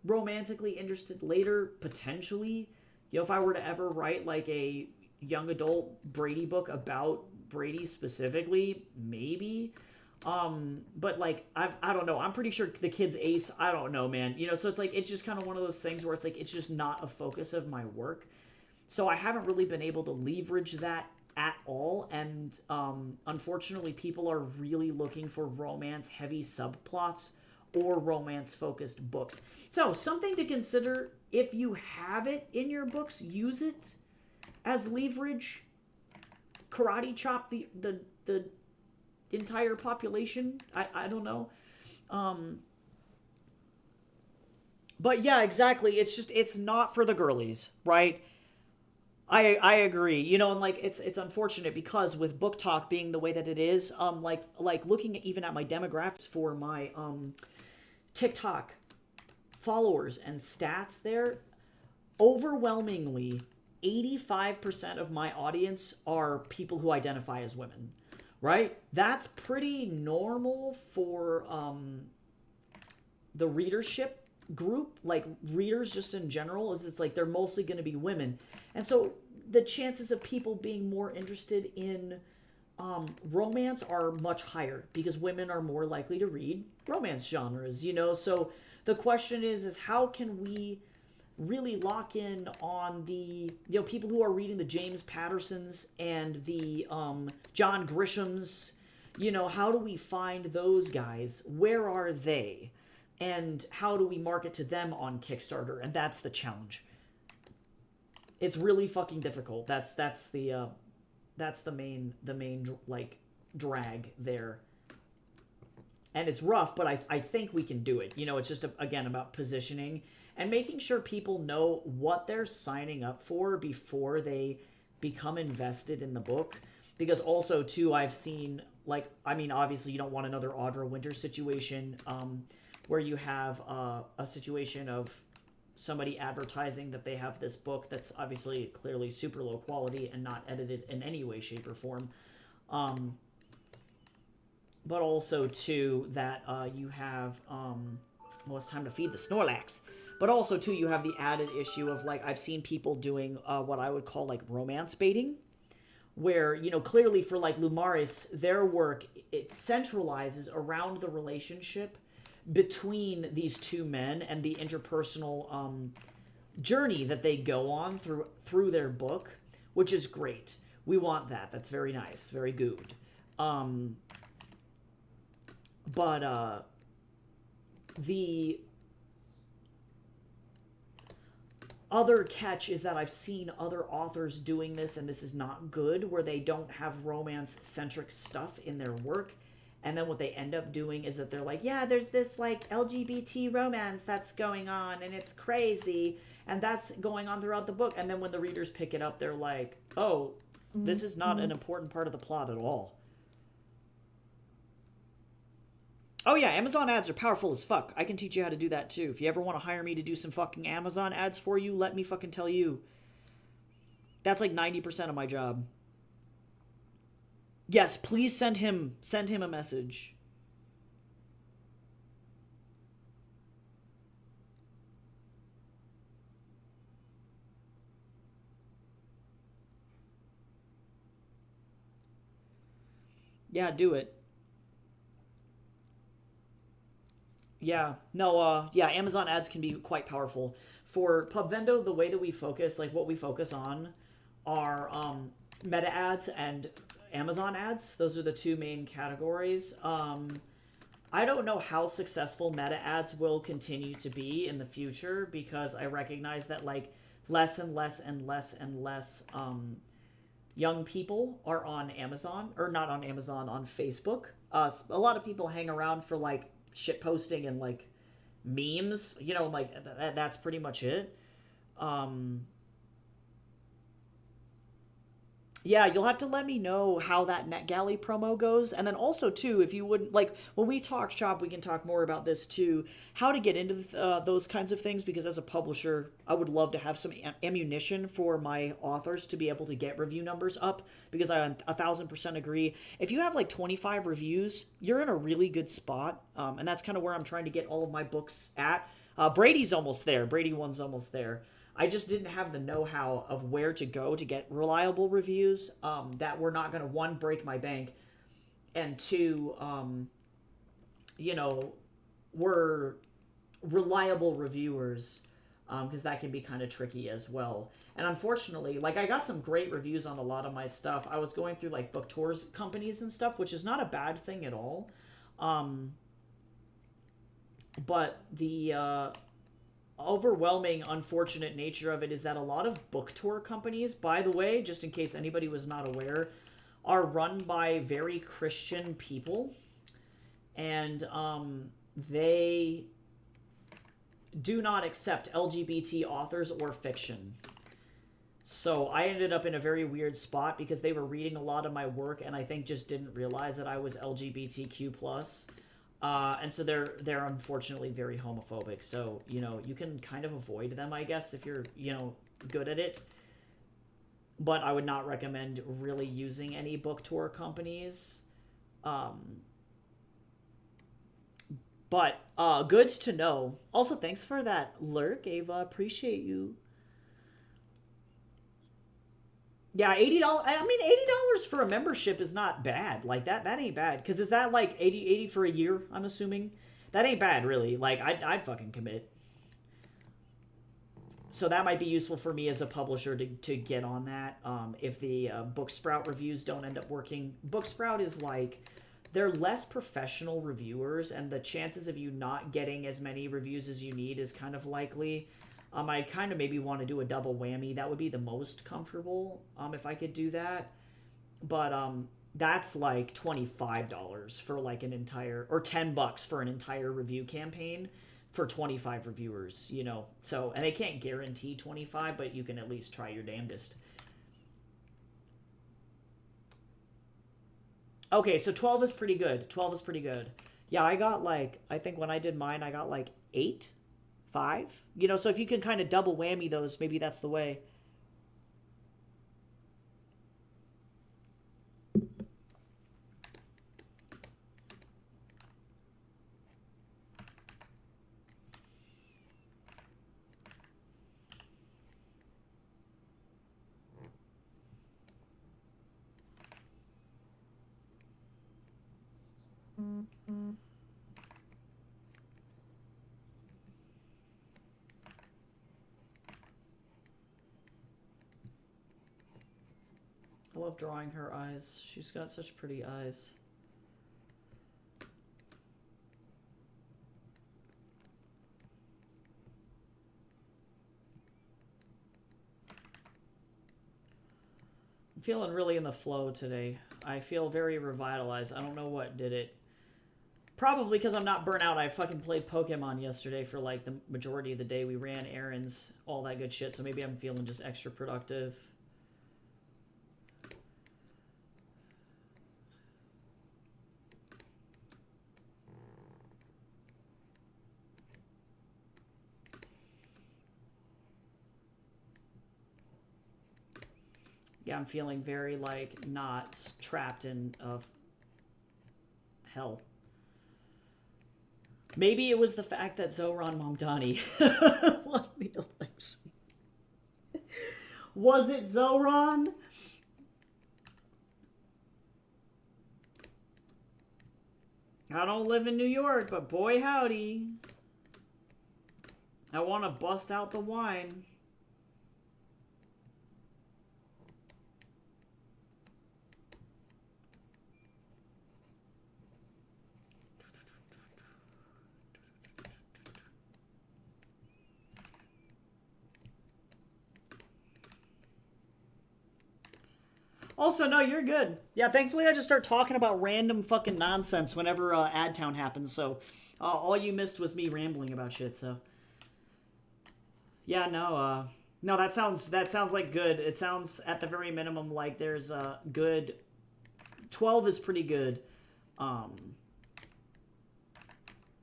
romantically interested later? Potentially. If I were to ever write like a young adult Brady book about Brady specifically, maybe. But like, I don't know. I'm pretty sure the kid's ace. I don't know, man. So it's like, it's just kind of one of those things where it's like, it's just not a focus of my work. So I haven't really been able to leverage that at all. And unfortunately, people are really looking for romance-heavy subplots or romance-focused books. So something to consider: if you have it in your books, use it as leverage. Karate chop the entire population. I don't know. But yeah, exactly. It's not for the girlies, right? I agree. And like, it's unfortunate because with Book Talk being the way that it is, like looking even at my demographics for my TikTok followers and stats there, overwhelmingly 85% of my audience are people who identify as women, right? That's pretty normal for the readership group, like readers just in general, is it's like they're mostly going to be women. And so the chances of people being more interested in romance are much higher because women are more likely to read romance genres, So the question is how can we really lock in on the people who are reading the James Pattersons and the John Grishams? How do we find those guys? Where are they? And how do we market to them on Kickstarter? And that's the challenge. It's really fucking difficult. That's the main like drag there. And it's rough, but I think we can do it. It's just again about positioning and making sure people know what they're signing up for before they become invested in the book. Because also too, I've seen, like, I mean, obviously you don't want another Audra Winter situation, where you have a situation of somebody advertising that they have this book that's obviously clearly super low quality and not edited in any way, shape, or form. But also, too, that you have, well, it's time to feed the Snorlax. But also, too, you have the added issue of, like, I've seen people doing what I would call, like, romance baiting. Where, you know, clearly for, like, Lumaris, their work, it centralizes around the relationship between these two men and the interpersonal journey that they go on through their book, which is great. We want that. That's very nice. Very good. But the other catch is that I've seen other authors doing this, and this is not good, where they don't have romance-centric stuff in their work. And then what they end up doing is that they're like, yeah, there's this, like, LGBT romance that's going on, and it's crazy, and that's going on throughout the book. And then when the readers pick it up, they're like, oh, this is not an important part of the plot at all. Oh yeah, Amazon ads are powerful as fuck. I can teach you how to do that too. If you ever want to hire me to do some fucking Amazon ads for you, let me fucking tell you. That's like 90% of my job. Yes, please send him a message. Yeah, do it. Yeah, no, yeah, Amazon ads can be quite powerful. For Pubvendo, the way that we focus, like what we focus on, are meta ads and Amazon ads. Those are the two main categories. I don't know how successful meta ads will continue to be in the future, because I recognize that, like, less and less and less and less young people are on Amazon, or not on Amazon, on Facebook. A lot of people hang around for, like, shit posting and, like, memes, you know, like, that's pretty much it. Yeah, you'll have to let me know how that NetGalley promo goes. And then also, too, if you wouldn't, like, when we talk shop, we can talk more about this, too. How to get into those kinds of things, because as a publisher, I would love to have some ammunition for my authors to be able to get review numbers up, because I 1000% agree. If you have, like, 25 reviews, you're in a really good spot. And that's kind of where I'm trying to get all of my books at. Brady's almost there. Brady 1's almost there. I just didn't have the know-how of where to go to get reliable reviews that were not going to, one, break my bank, and two, you know, were reliable reviewers, because that can be kind of tricky as well. And unfortunately, like, I got some great reviews on a lot of my stuff. I was going through, like, book tours companies and stuff, which is not a bad thing at all. But the overwhelming unfortunate nature of it is that a lot of book tour companies, by the way, just in case anybody was not aware, are run by very Christian people, and they do not accept LGBT authors or fiction. So I ended up in a very weird spot, because they were reading a lot of my work and I think just didn't realize that I was LGBTQ+. And so they're unfortunately very homophobic. So, you know, you can kind of avoid them, I guess, if you're, you know, good at it. But I would not recommend really using any book tour companies. But goods to know. Also, thanks for that lurk, Ava. Appreciate you. Yeah, $80. I mean, $80 for a membership is not bad. Like, that ain't bad. Because is that like 80 for a year, I'm assuming? That ain't bad, really. Like, I'd fucking commit. So that might be useful for me as a publisher to get on that. If the Booksprout reviews don't end up working. Booksprout is like, they're less professional reviewers, and the chances of you not getting as many reviews as you need is kind of likely. I kind of maybe want to do a double whammy. That would be the most comfortable if I could do that. But that's like $25 for like an entire, or $10 for an entire review campaign for 25 reviewers, you know. So, and they can't guarantee 25, but you can at least try your damnedest. Okay, so 12 is pretty good. 12 is pretty good. Yeah, I got like, I think when I did mine, I got like 8 5? You know, so if you can kind of double whammy those, maybe that's the way. I love drawing her eyes. She's got such pretty eyes. I'm feeling really in the flow today. I feel very revitalized. I don't know what did it. Probably because I'm not burnt out. I fucking played Pokemon yesterday for like the majority of the day. We ran errands, all that good shit. So maybe I'm feeling just extra productive. Yeah, I'm feeling very like not trapped in hell. Maybe it was the fact that Zoran Mamdani won the election. Was it Zoran? I don't live in New York, but boy howdy. I want to bust out the wine. Also, no, you're good. Yeah, thankfully I just start talking about random fucking nonsense whenever AdTown happens, so all you missed was me rambling about shit, so. Yeah, no, no, that sounds like good. It sounds, at the very minimum, like there's a good... 12 is pretty good.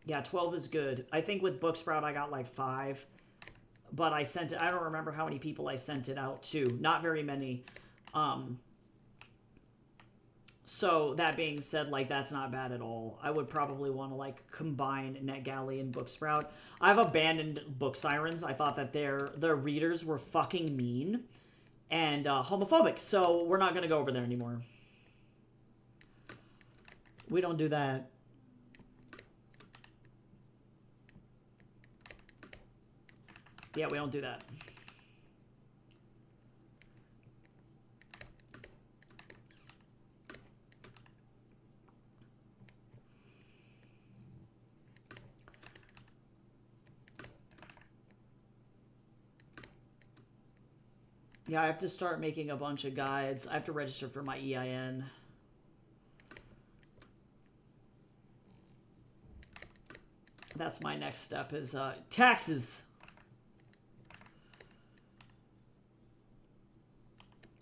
Yeah, 12 is good. I think with Booksprout I got like 5, but I sent it... I don't remember how many people I sent it out to. Not very many. So, that being said, like, that's not bad at all. I would probably want to, like, combine NetGalley and Booksprout. I've abandoned Book Sirens. I thought that their readers were fucking mean and homophobic, so we're not going to go over there anymore. We don't do that. Yeah, we don't do that. Yeah, I have to start making a bunch of guides. I have to register for my EIN. That's my next step is taxes.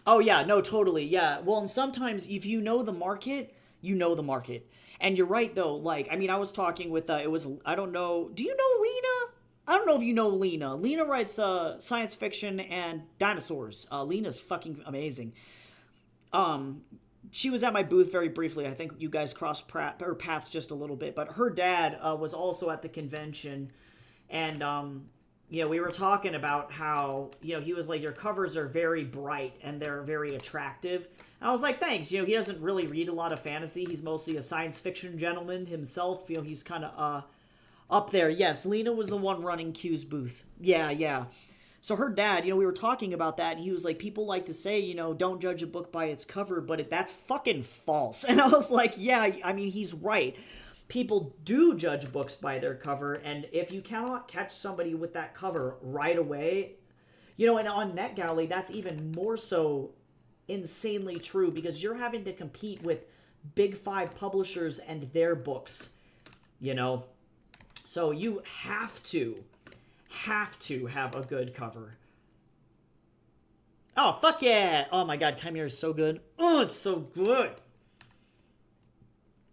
Oh, yeah, no, totally, yeah. Well, and sometimes if you know the market, you know the market. And you're right, though. Like, I mean, I was talking with, it was, I don't know, do you know Lena? I don't know if you know Lena. Lena writes science fiction and dinosaurs. Lena's fucking amazing. She was at my booth very briefly. I think you guys crossed paths just a little bit. But her dad was also at the convention. And, you know, we were talking about how, you know, he was like, your covers are very bright and they're very attractive. And I was like, thanks. You know, he doesn't really read a lot of fantasy. He's mostly a science fiction gentleman himself. You know, he's kind of up there. Yes, Lena was the one running Q's booth. Yeah, yeah. So her dad, you know, we were talking about that, and he was like, people like to say, you know, don't judge a book by its cover, but that's fucking false. And I was like, yeah, I mean, he's right. People do judge books by their cover, and if you cannot catch somebody with that cover right away, you know, and on NetGalley, that's even more so insanely true, because you're having to compete with Big 5 publishers and their books, you know. So you have to have a good cover. Oh, fuck yeah! Oh my god, Chimera is so good. Oh, it's so good.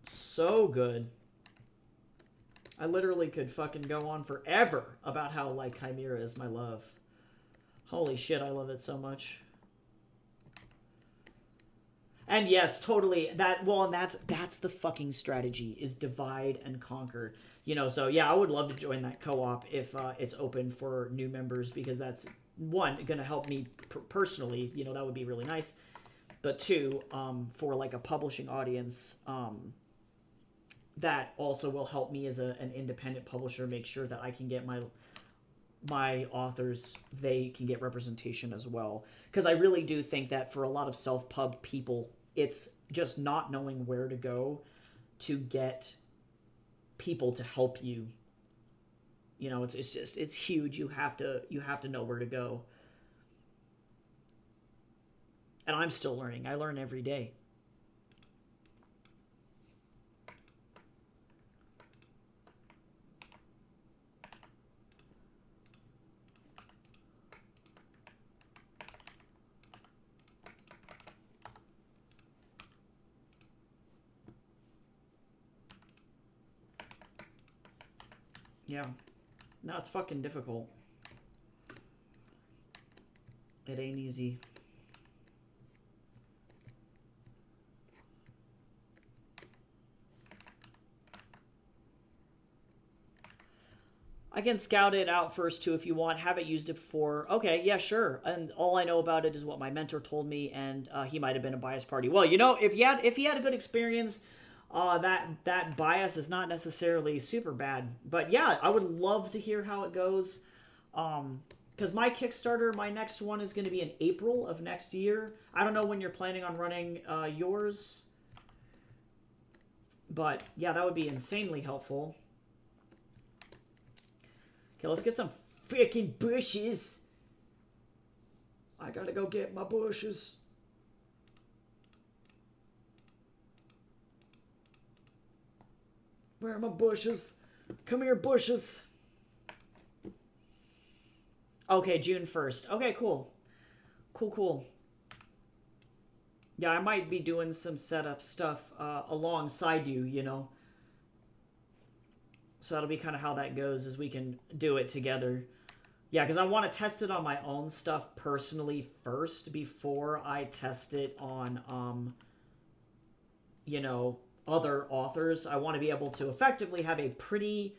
So good. I literally could fucking go on forever about how, like, Chimera is my love. Holy shit, I love it so much. And yes, totally. And that's the fucking strategy, is divide and conquer. You know, so yeah, I would love to join that co-op if it's open for new members, because that's, one, gonna help me personally. You know, that would be really nice. But two, for like a publishing audience, that also will help me as an independent publisher make sure that I can get my authors, they can get representation as well. Because I really do think that for a lot of self-pub people, it's just not knowing where to go to get people to help you. You know, it's huge. You have to know where to go. And I'm still learning. I learn every day. Yeah. No, it's fucking difficult. It ain't easy. I can scout it out first too if you want. Haven't used it before. Okay, yeah, sure. And all I know about it is what my mentor told me, and he might have been a bias party. Well, you know, if he had a good experience, that bias is not necessarily super bad. But yeah, I would love to hear how it goes. Because my Kickstarter, my next one is going to be in April of next year. I don't know when you're planning on running yours, but yeah, that would be insanely helpful. Okay, let's get some freaking bushes. I gotta go get my bushes. Where are my bushes? Come here, bushes. Okay, June 1st. Okay, cool. Cool. Yeah, I might be doing some setup stuff alongside you, you know. So that'll be kind of how that goes, is we can do it together. Yeah, because I want to test it on my own stuff personally first before I test it on, you know, other authors. I want to be able to effectively have a pretty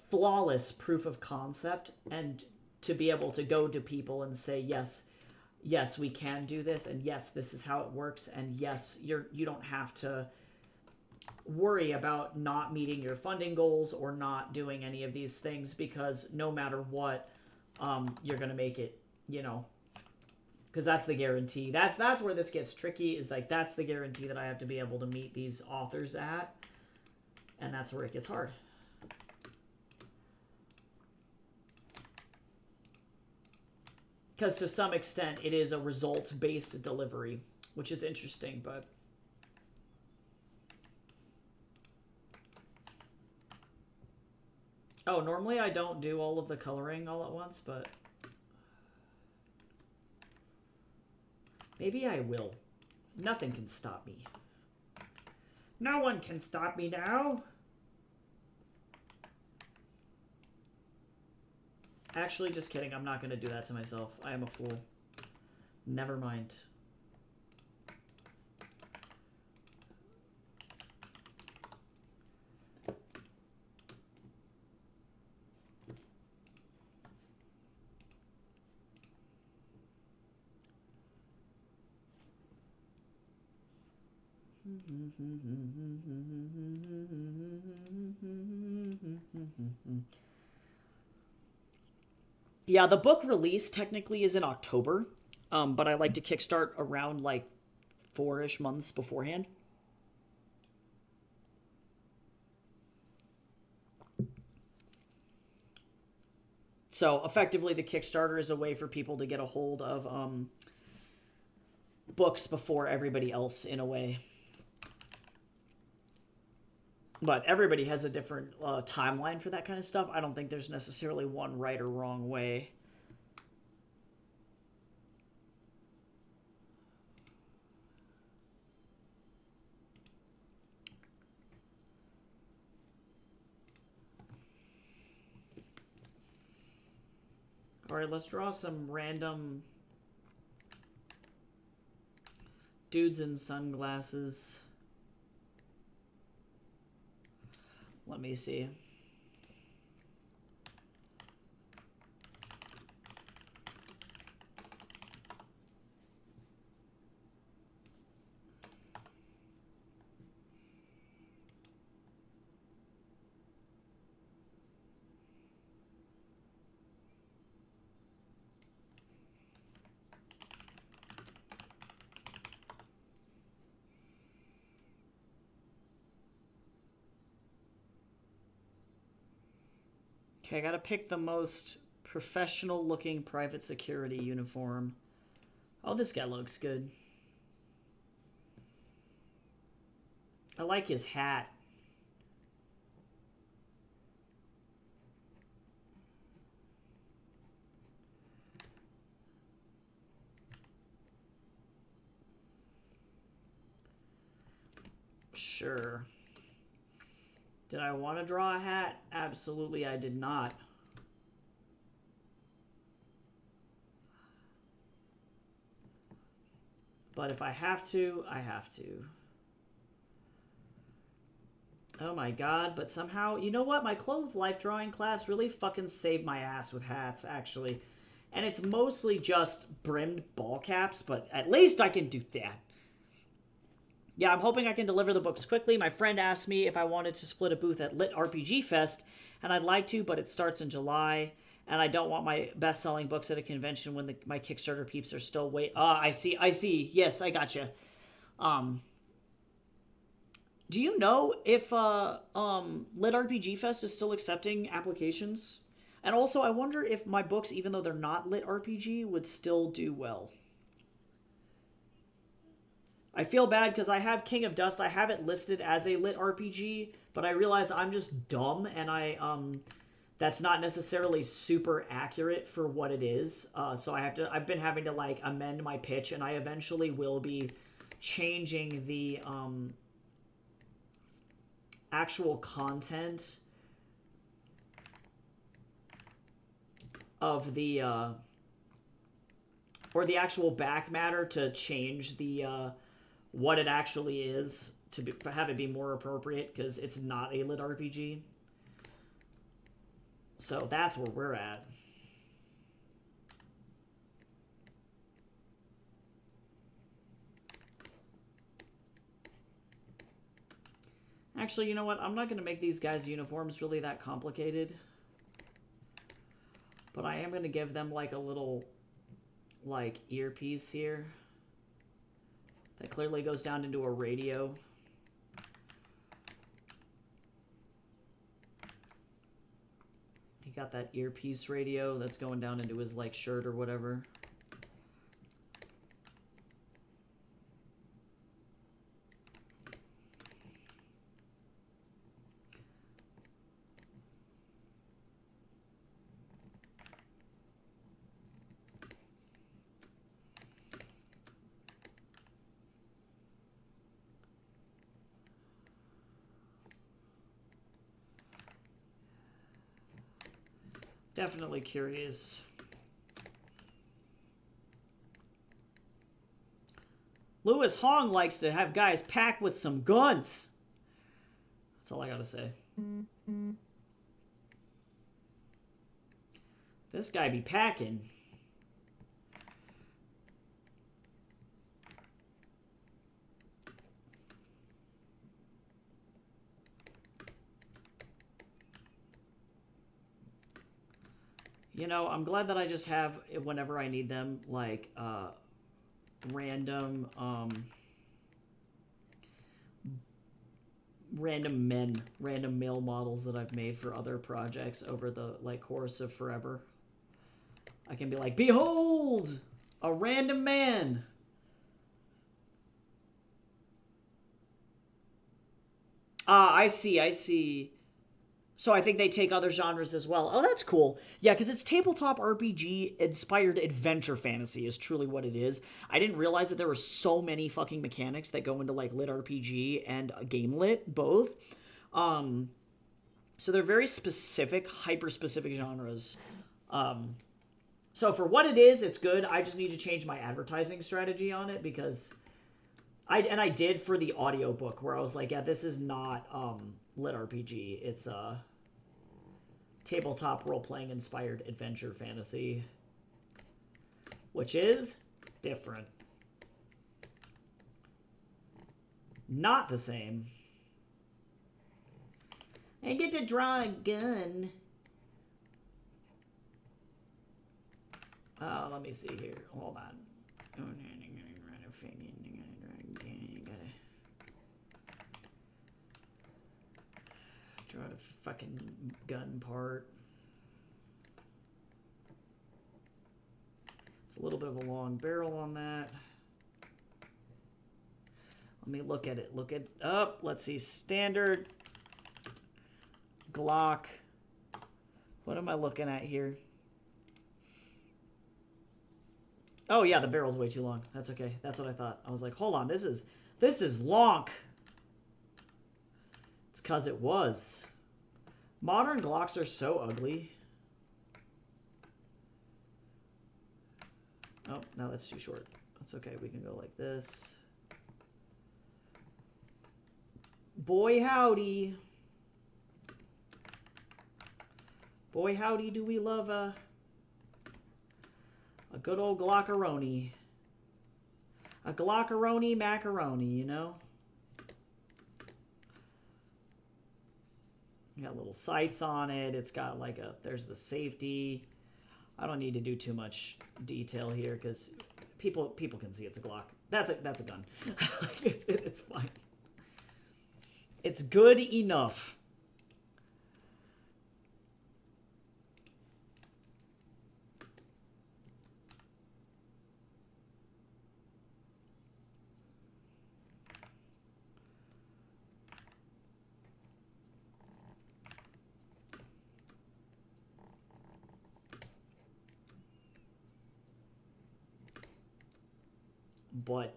flawless proof of concept, and to be able to go to people and say, yes, we can do this, and yes, this is how it works, and yes, you don't have to worry about not meeting your funding goals or not doing any of these things, because no matter what, you're gonna make it, you know, because that's the guarantee. That's where this gets tricky, is like, that's the guarantee that I have to be able to meet these authors at, and that's where it gets hard. Because to some extent, it is a results-based delivery, which is interesting, but... Oh, normally I don't do all of the coloring all at once, but... maybe I will. Nothing can stop me. No one can stop me now! Actually, just kidding. I'm not going to do that to myself. I am a fool. Never mind. Yeah, the book release technically is in October, but I like to kickstart around like 4-ish months beforehand. So effectively, the Kickstarter is a way for people to get a hold of books before everybody else, in a way. But everybody has a different timeline for that kind of stuff. I don't think there's necessarily one right or wrong way. Alright, let's draw some random dudes in sunglasses. Let me see. Okay, I gotta pick the most professional looking private security uniform. Oh, this guy looks good. I like his hat. Sure. Did I want to draw a hat? Absolutely, I did not. But if I have to, I have to. Oh my god, but somehow, you know what? My Clothed Life drawing class really fucking saved my ass with hats, actually. And it's mostly just brimmed ball caps, but at least I can do that. Yeah, I'm hoping I can deliver the books quickly. My friend asked me if I wanted to split a booth at Lit RPG Fest, and I'd like to, but it starts in July, and I don't want my best-selling books at a convention when my Kickstarter peeps are still I see. Yes, I gotcha. Do you know if Lit RPG Fest is still accepting applications? And also, I wonder if my books, even though they're not Lit RPG, would still do well. I feel bad because I have King of Dust. I have it listed as a Lit RPG, but I realize I'm just dumb and that's not necessarily super accurate for what it is. So I've been having to like amend my pitch, and I eventually will be changing the actual content of the or the actual back matter to change the what it actually is to have it be more appropriate, because it's not a Lit RPG. So that's where we're at. Actually, you know what? I'm not going to make these guys' uniforms really that complicated. But I am going to give them like a little like earpiece here that clearly goes down into a radio. He got that earpiece radio that's going down into his like shirt or whatever. Definitely curious. Louis Hong likes to have guys packed with some guns. That's all I gotta say. This guy be packing. You know, I'm glad that I just have, whenever I need them, like, random male models that I've made for other projects over the, like, course of forever. I can be like, behold! A random man! I see. So I think they take other genres as well. Oh, that's cool. Yeah, because it's tabletop RPG inspired adventure fantasy is truly what it is. I didn't realize that there were so many fucking mechanics that go into like Lit RPG and Game Lit both. So they're very specific, hyper specific genres. So for what it is, it's good. I just need to change my advertising strategy on it because I did for the audiobook where I was like, yeah, this is not lit RPG. It's a tabletop role-playing inspired adventure fantasy, which is different. Not the same. I get to draw a gun. Let me see here. Hold on. Draw a fucking gun part. It's a little bit of a long barrel on that. Let me look at it. Look it up. Let's see. Standard Glock. What am I looking at here? Oh yeah, the barrel's way too long. That's okay. That's what I thought. I was like, hold on, this is long. It's cause it was. Modern Glocks are so ugly. Oh, no, that's too short. That's okay. We can go like this. Boy howdy. Boy howdy do we love a good old Glockaroni. A Glockaroni macaroni, you know? Got little sights on it. It's got like there's the safety. I don't need to do too much detail here because people can see it's a Glock. That's a gun. it's fine. It's good enough. But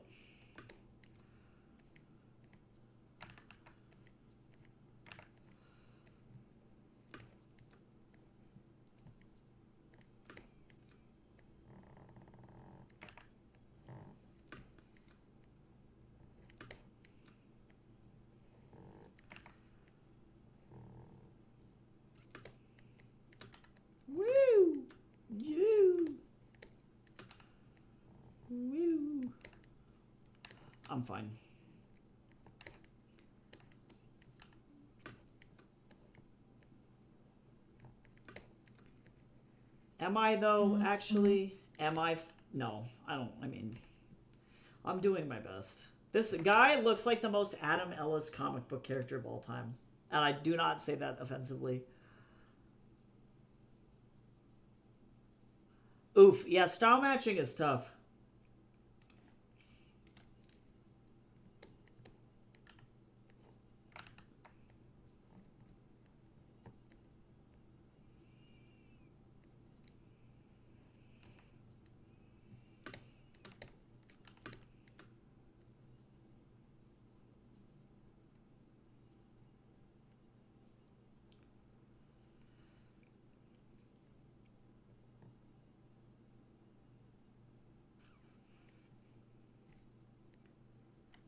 woo, you, woo. I'm fine. Am I, though, actually? Am I? No, I don't. I mean, I'm doing my best. This guy looks like the most Adam Ellis comic book character of all time. And I do not say that offensively. Oof. Yeah, style matching is tough.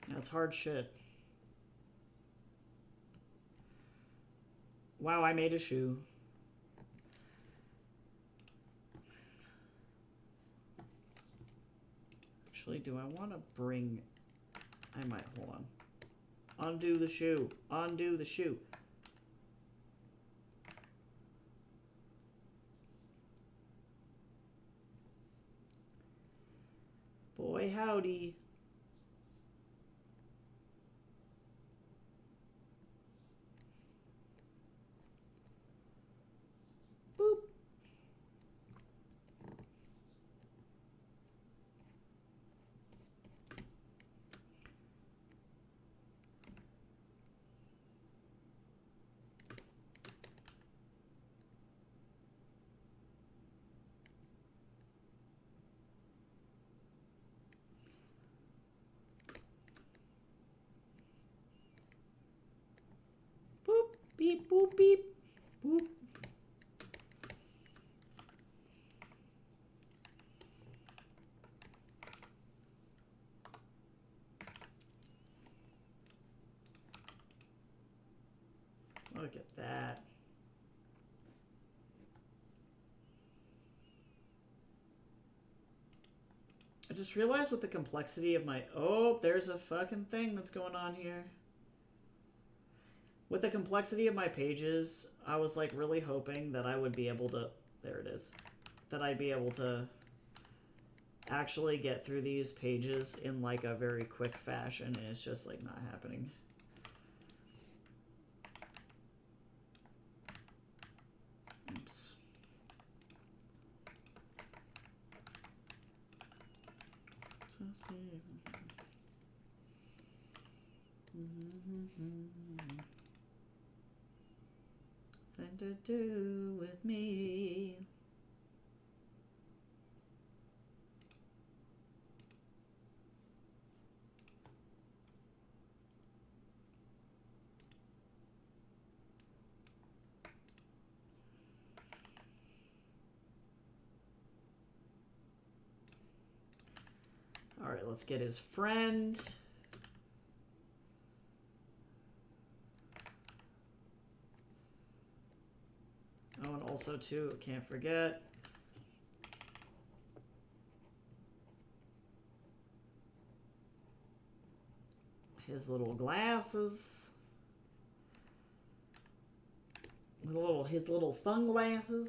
That's hard shit. Wow, I made a shoe. Actually, do I want to bring... I might. Hold on. Undo the shoe. Undo the shoe. Boy, howdy. Boop. Boop. Beep, boop, beep. Boop. Look at that. I just realized with the complexity of my... Oh, there's a fucking thing that's going on here. With the complexity of my pages, I was like really hoping that I would be able to... There it is. That I'd be able to actually get through these pages in like a very quick fashion, and it's just like not happening. Oops. Thing to do with me. All right, let's get his friend. Oh, and also, too, can't forget. His little glasses. His little sunglasses.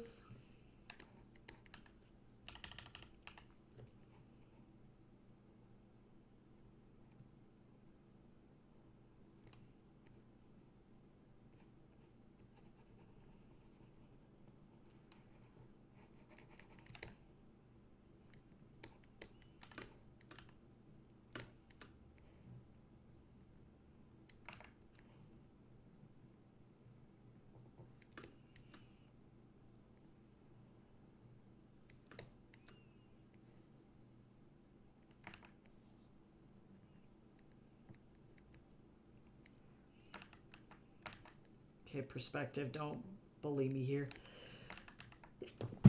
Okay, perspective, don't bully me here.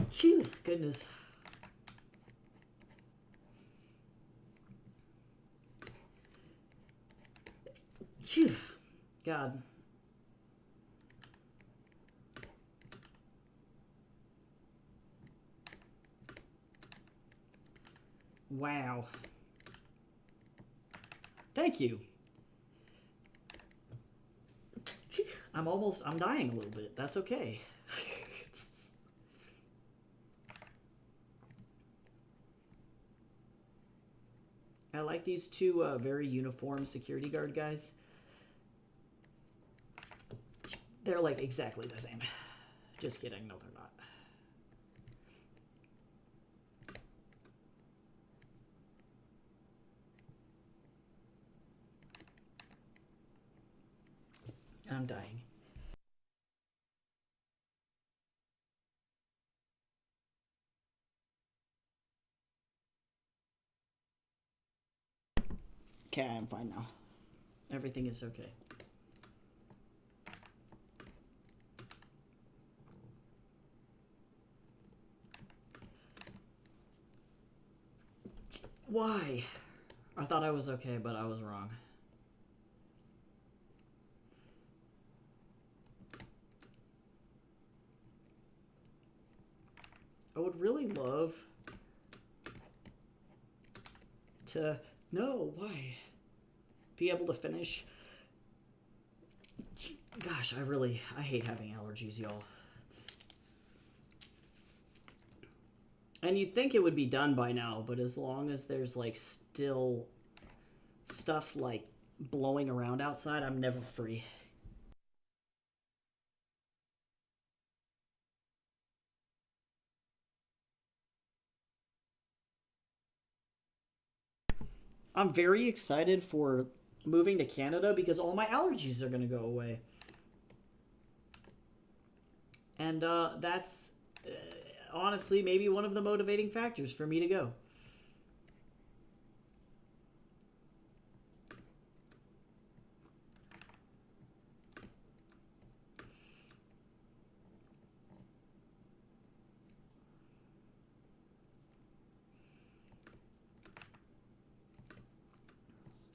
Phew, goodness. Phew, God. Wow. Thank you. I'm dying a little bit. That's okay. I like these two very uniform security guard guys. They're like exactly the same. Just kidding. No, they're not. I'm dying. Okay, I'm fine now. Everything is okay. Why? I thought I was okay, but I was wrong. I would really love to know why. Be able to finish. Gosh, I hate having allergies, y'all. And you'd think it would be done by now, but as long as there's like still stuff like blowing around outside, I'm never free. I'm very excited for moving to Canada because all my allergies are going to go away. And that's honestly maybe one of the motivating factors for me to go.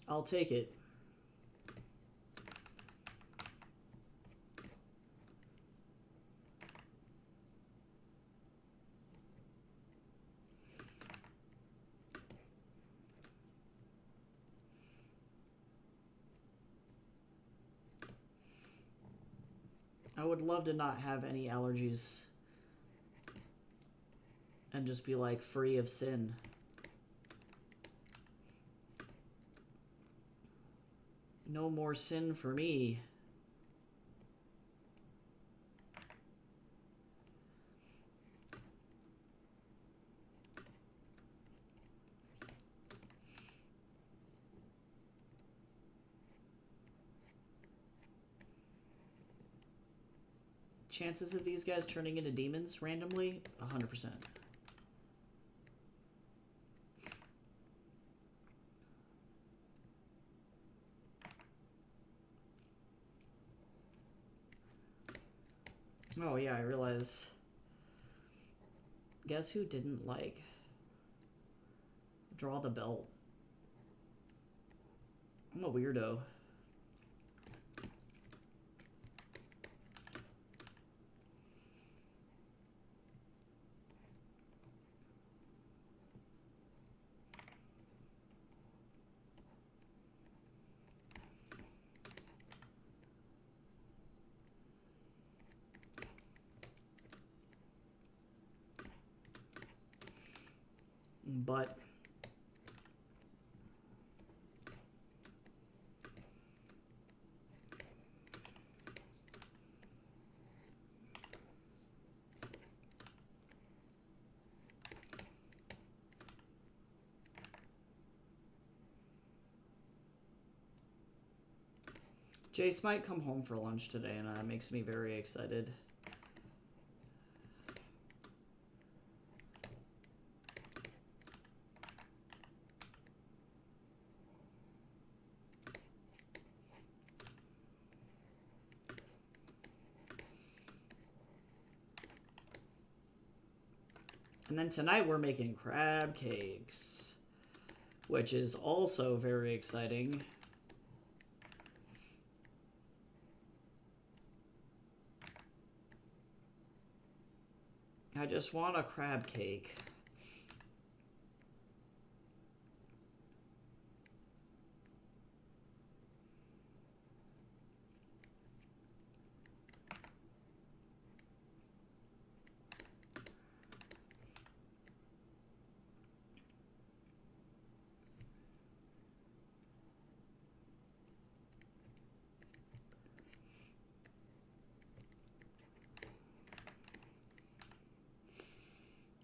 I'll take it. I would love to not have any allergies and just be like free of sin. No more sin for me. Chances of these guys turning into demons randomly? 100%. Oh yeah, I realize. Guess who didn't like draw the belt? I'm a weirdo. But Jace might come home for lunch today, and that makes me very excited. And then tonight we're making crab cakes, which is also very exciting. I just want a crab cake.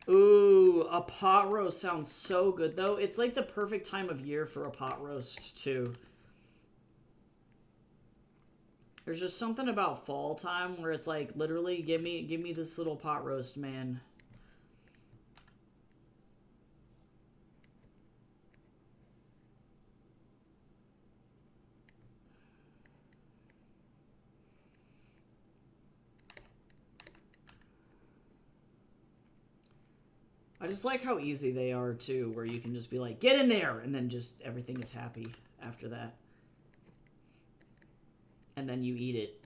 Ooh, a pot roast sounds so good, though. It's like the perfect time of year for a pot roast, too. There's just something about fall time where it's like, literally, give me this little pot roast, man. I just like how easy they are, too, where you can just be like, get in there, and then just everything is happy after that. And then you eat it.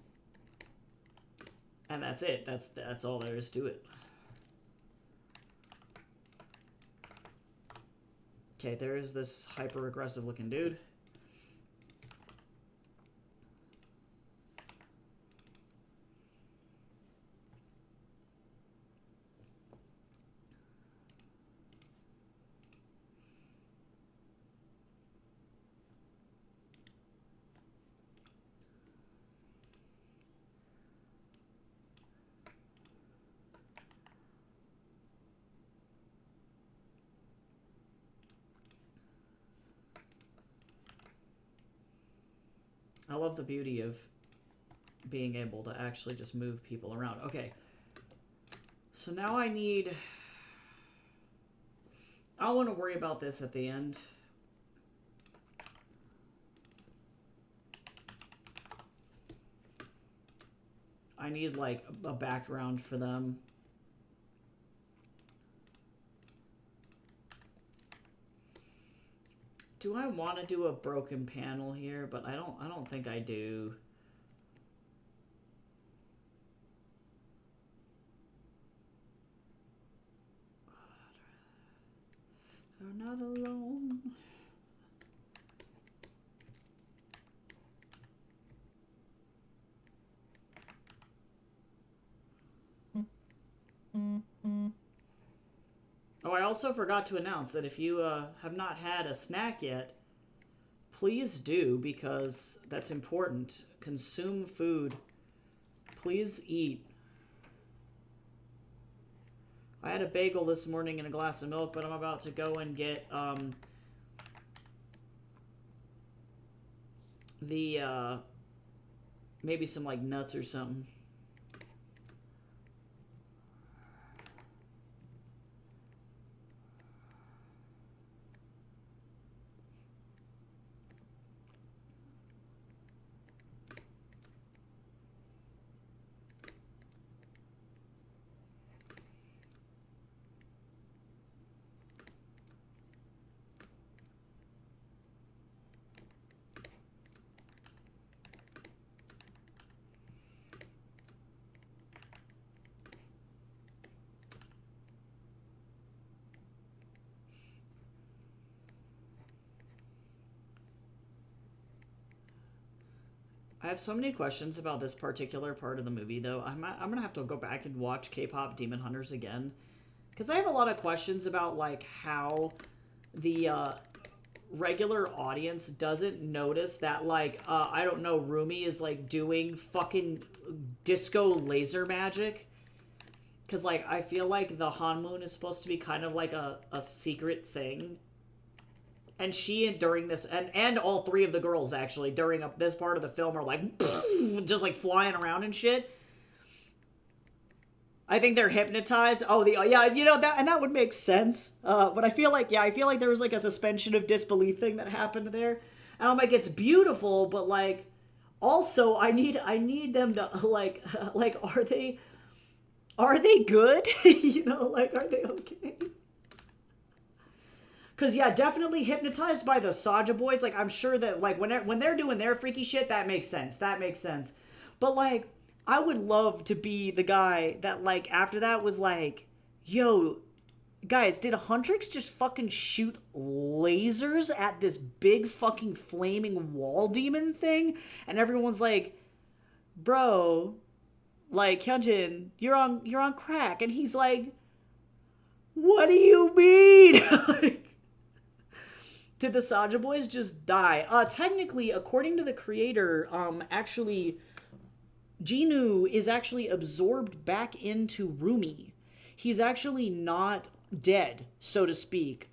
And that's it. That's all there is to it. Okay, there is this hyper-aggressive looking dude. I love the beauty of being able to actually just move people around. Okay. So now I need... I don't want to worry about this at the end. I need, like, a background for them. Do I want to do a broken panel here? But I don't think I do. You're not alone. also forgot to announce that if you have not had a snack yet, please do, because that's important. Consume food. Please eat. I had a bagel this morning and a glass of milk, but I'm about to go and get maybe some like nuts or something. I have so many questions about this particular part of the movie, though. I'm gonna have to go back and watch K-pop Demon Hunters again, because I have a lot of questions about like how the regular audience doesn't notice that, like, I don't know, Rumi is like doing fucking disco laser magic. Because like I feel like the Hanmoon is supposed to be kind of like a secret thing. And she, during this, and all three of the girls, actually, during this part of the film are, like, just, like, flying around and shit. I think they're hypnotized. Oh, yeah, you know, that would make sense. But I feel like there was, like, a suspension of disbelief thing that happened there. And I'm like, it's beautiful, but, like, also, I need them to, like, are they good? You know, like, are they okay? Because, yeah, definitely hypnotized by the Saja boys. Like, I'm sure that, like, when they're doing their freaky shit, that makes sense. That makes sense. But, like, I would love to be the guy that, like, after that was like, yo, guys, did Huntrix just fucking shoot lasers at this big fucking flaming wall demon thing? And everyone's like, bro, like, Hyunjin, you're on crack. And he's like, what do you mean? Like, did the Saja boys just die? Technically, according to the creator, actually, Jinu is actually absorbed back into Rumi. He's actually not dead, so to speak.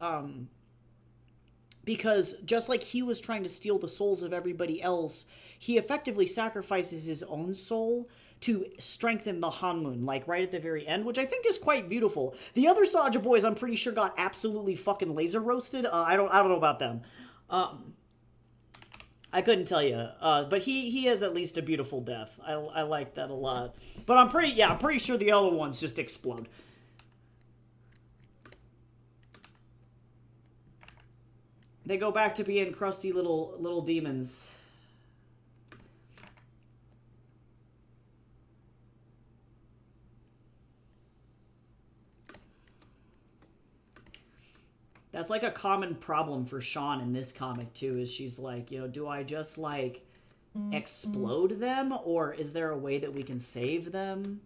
Because just like he was trying to steal the souls of everybody else, he effectively sacrifices his own soul to strengthen the Hanmoon, like right at the very end, which I think is quite beautiful. The other Saja boys, I'm pretty sure, got absolutely fucking laser roasted. I don't know about them. I couldn't tell you. But he has at least a beautiful death. I like that a lot. But I'm pretty sure the other ones just explode. They go back to being crusty little demons. That's like a common problem for Sean in this comic too, is she's like, you know, do I just like explode them, or is there a way that we can save them?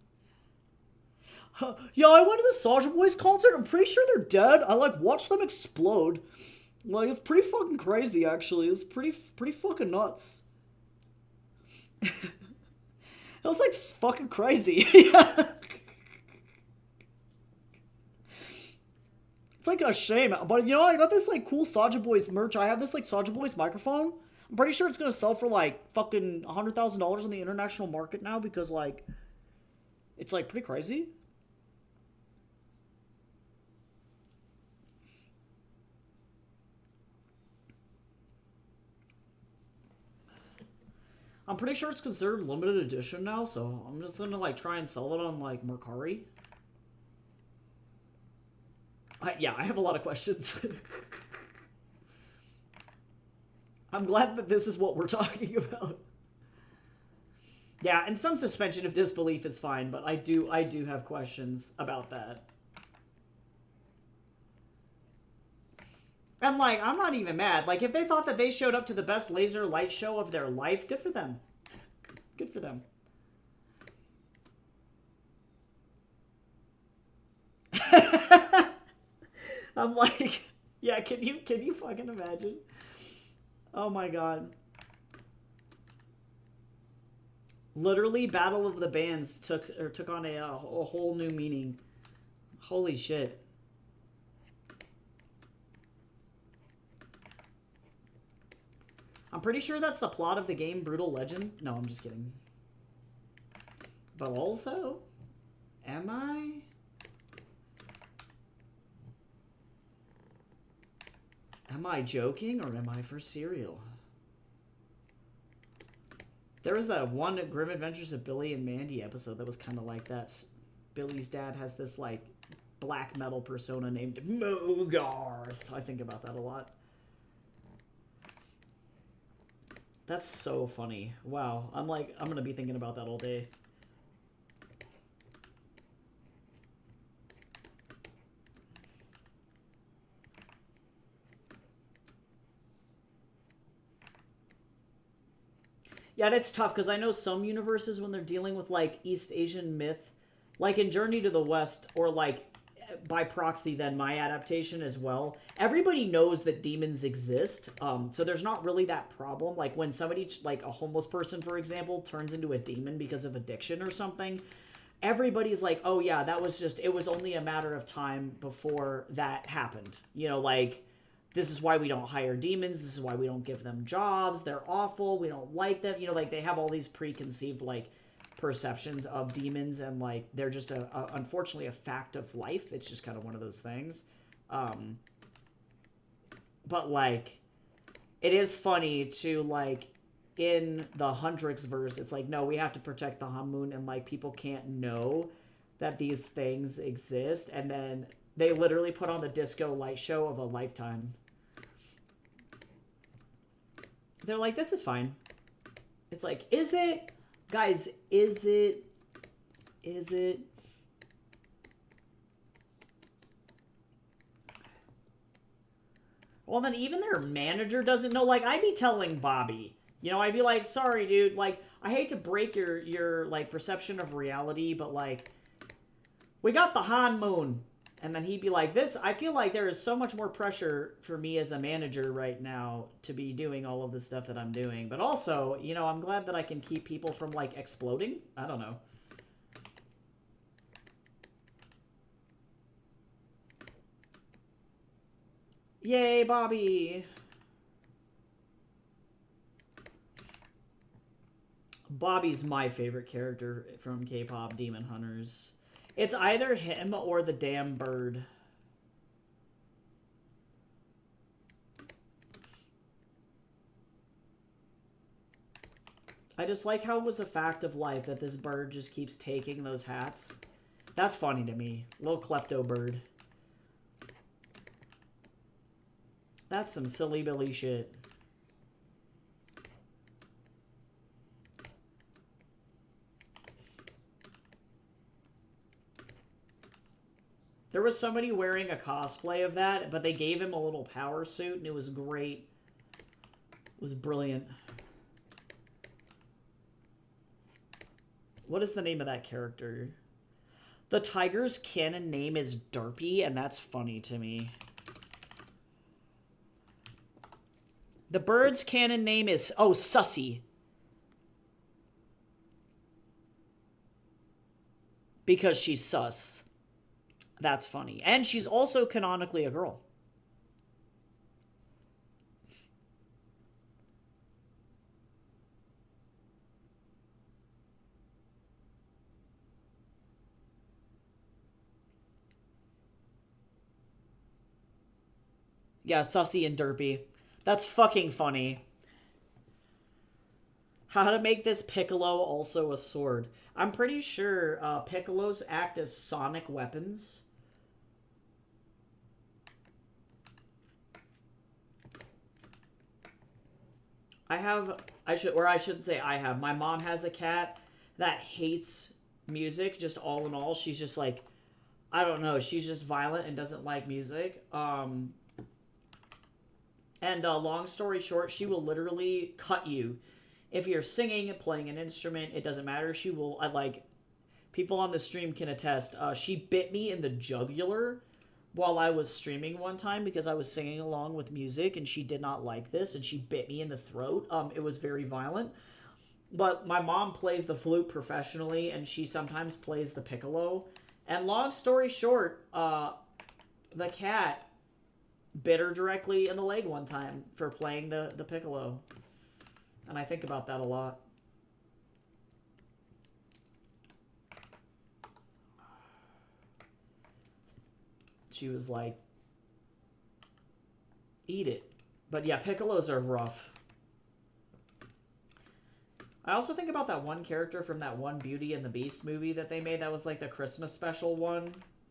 Yeah, I went to the Saja Boys concert. I'm pretty sure they're dead. I like watched them explode. Like, it's pretty fucking crazy, actually. It's pretty fucking nuts. It was like fucking crazy. Yeah. It's like a shame. But, you know, I got this, like, cool Saja Boys merch. I have this, like, Saja Boys microphone. I'm pretty sure it's gonna sell for, like, fucking $100,000 on the international market now because, like, it's, like, pretty crazy. I'm pretty sure it's considered limited edition now, so I'm just gonna, like, try and sell it on, like, Mercari. Yeah, I have a lot of questions. I'm glad that this is what we're talking about. Yeah, and some suspension of disbelief is fine, but I do have questions about that. And, like, I'm not even mad. Like, if they thought that they showed up to the best laser light show of their life, good for them. Good for them. I'm like, yeah, can you fucking imagine? Oh my god. Literally, Battle of the Bands took on a whole new meaning. Holy shit. I'm pretty sure that's the plot of the game Brutal Legend. No, I'm just kidding. But also, am I? Am I joking or am I for cereal? There was that one Grim Adventures of Billy and Mandy episode that was kind of like that. Billy's dad has this like black metal persona named Mogarth. I think about that a lot. That's so funny. Wow. I'm going to be thinking about that all day. Yeah, that's tough because I know some universes when they're dealing with like East Asian myth, like in Journey to the West, or like by proxy then my adaptation as well, everybody knows that demons exist, so there's not really that problem. Like when somebody, like a homeless person for example, turns into a demon because of addiction or something, everybody's like, oh yeah, that was just, it was only a matter of time before that happened, you know, like this is why we don't hire demons, this is why we don't give them jobs, they're awful, we don't like them, you know, like they have all these preconceived like perceptions of demons, and like they're just unfortunately a fact of life. It's just kind of one of those things. But like it is funny to like in the Hundrix verse, it's like, no, we have to protect the Hamun, and like people can't know that these things exist, and then they literally put on the disco light show of a lifetime. They're like, this is fine. It's like, is it? Guys, is it? Is it? Well, then even their manager doesn't know. Like, I'd be telling Bobby, you know, I'd be like, sorry, dude. Like, I hate to break your like perception of reality, but like, we got the Han Moon. And then he'd be like, this, I feel like there is so much more pressure for me as a manager right now to be doing all of the stuff that I'm doing. But also, you know, I'm glad that I can keep people from, like, exploding. I don't know. Yay, Bobby! Bobby's my favorite character from K-pop Demon Hunters. It's either him or the damn bird. I just like how it was a fact of life that this bird just keeps taking those hats. That's funny to me. Little klepto bird. That's some silly Billy shit. There was somebody wearing a cosplay of that, but they gave him a little power suit, and it was great. It was brilliant. What is the name of that character? The tiger's canon name is Derpy, and that's funny to me. The bird's canon name is, oh, Sussy. Because she's sus. That's funny. And she's also canonically a girl. Yeah, Sussy and Derpy. That's fucking funny. How to make this Piccolo also a sword. I'm pretty sure Piccolos act as sonic weapons. I shouldn't say I have. My mom has a cat that hates music, just all in all. She's just like, I don't know, she's just violent and doesn't like music. And long story short, she will literally cut you. If you're singing and playing an instrument, it doesn't matter. She will, like, people on the stream can attest. She bit me in the jugular while I was streaming one time because I was singing along with music and she did not like this and she bit me in the throat. It was very violent. But my mom plays the flute professionally and she sometimes plays the piccolo. And long story short, the cat bit her directly in the leg one time for playing the piccolo. And I think about that a lot. She was like, eat it. But yeah, piccolos are rough. I also think about that one character from that one Beauty and the Beast movie that they made that was like the Christmas special one.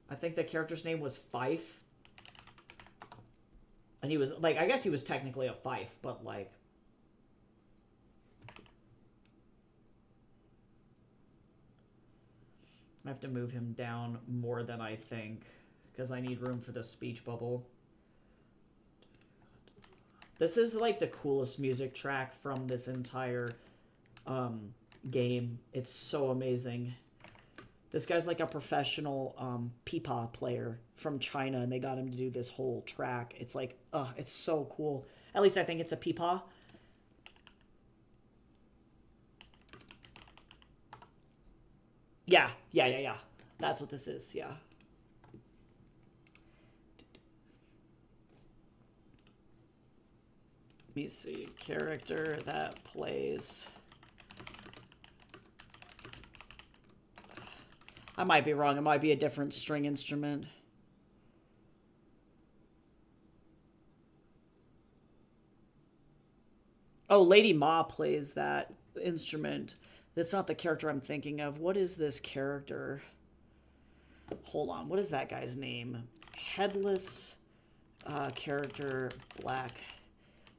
I think the character's name was Fife. And he was, like, I guess he was technically a Fife, but like... I have to move him down more than I think, because I need room for the speech bubble. This is like the coolest music track from this entire game. It's so amazing. This guy's like a professional pipa player from China, and they got him to do this whole track. It's like, it's so cool. At least I think it's a pipa. Yeah. That's what this is, yeah. Let me see. Character that plays... I might be wrong. It might be a different string instrument. Oh, Lady Ma plays that instrument. That's not the character I'm thinking of. What is this character? Hold on. What is that guy's name? Headless character, black.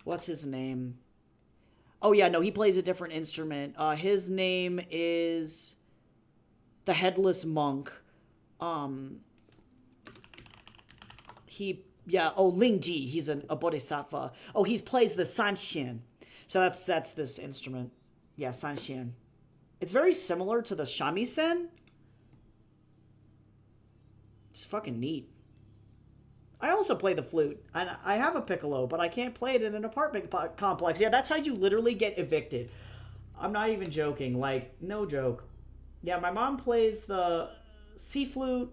What's his name? Oh, yeah, no, he plays a different instrument. His name is the Headless Monk. Ling Ji. He's a bodhisattva. Oh, he plays the sanxian. So that's this instrument. Yeah, sanxian. It's very similar to the shamisen. It's fucking neat. I also play the flute. And I have a piccolo, but I can't play it in an apartment complex. Yeah, that's how you literally get evicted. I'm not even joking. Like, no joke. Yeah, my mom plays the C flute,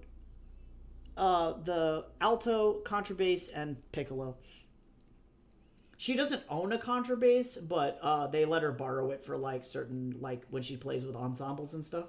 the alto, contrabass, and piccolo. She doesn't own a contrabass, but they let her borrow it for like certain, like when she plays with ensembles and stuff.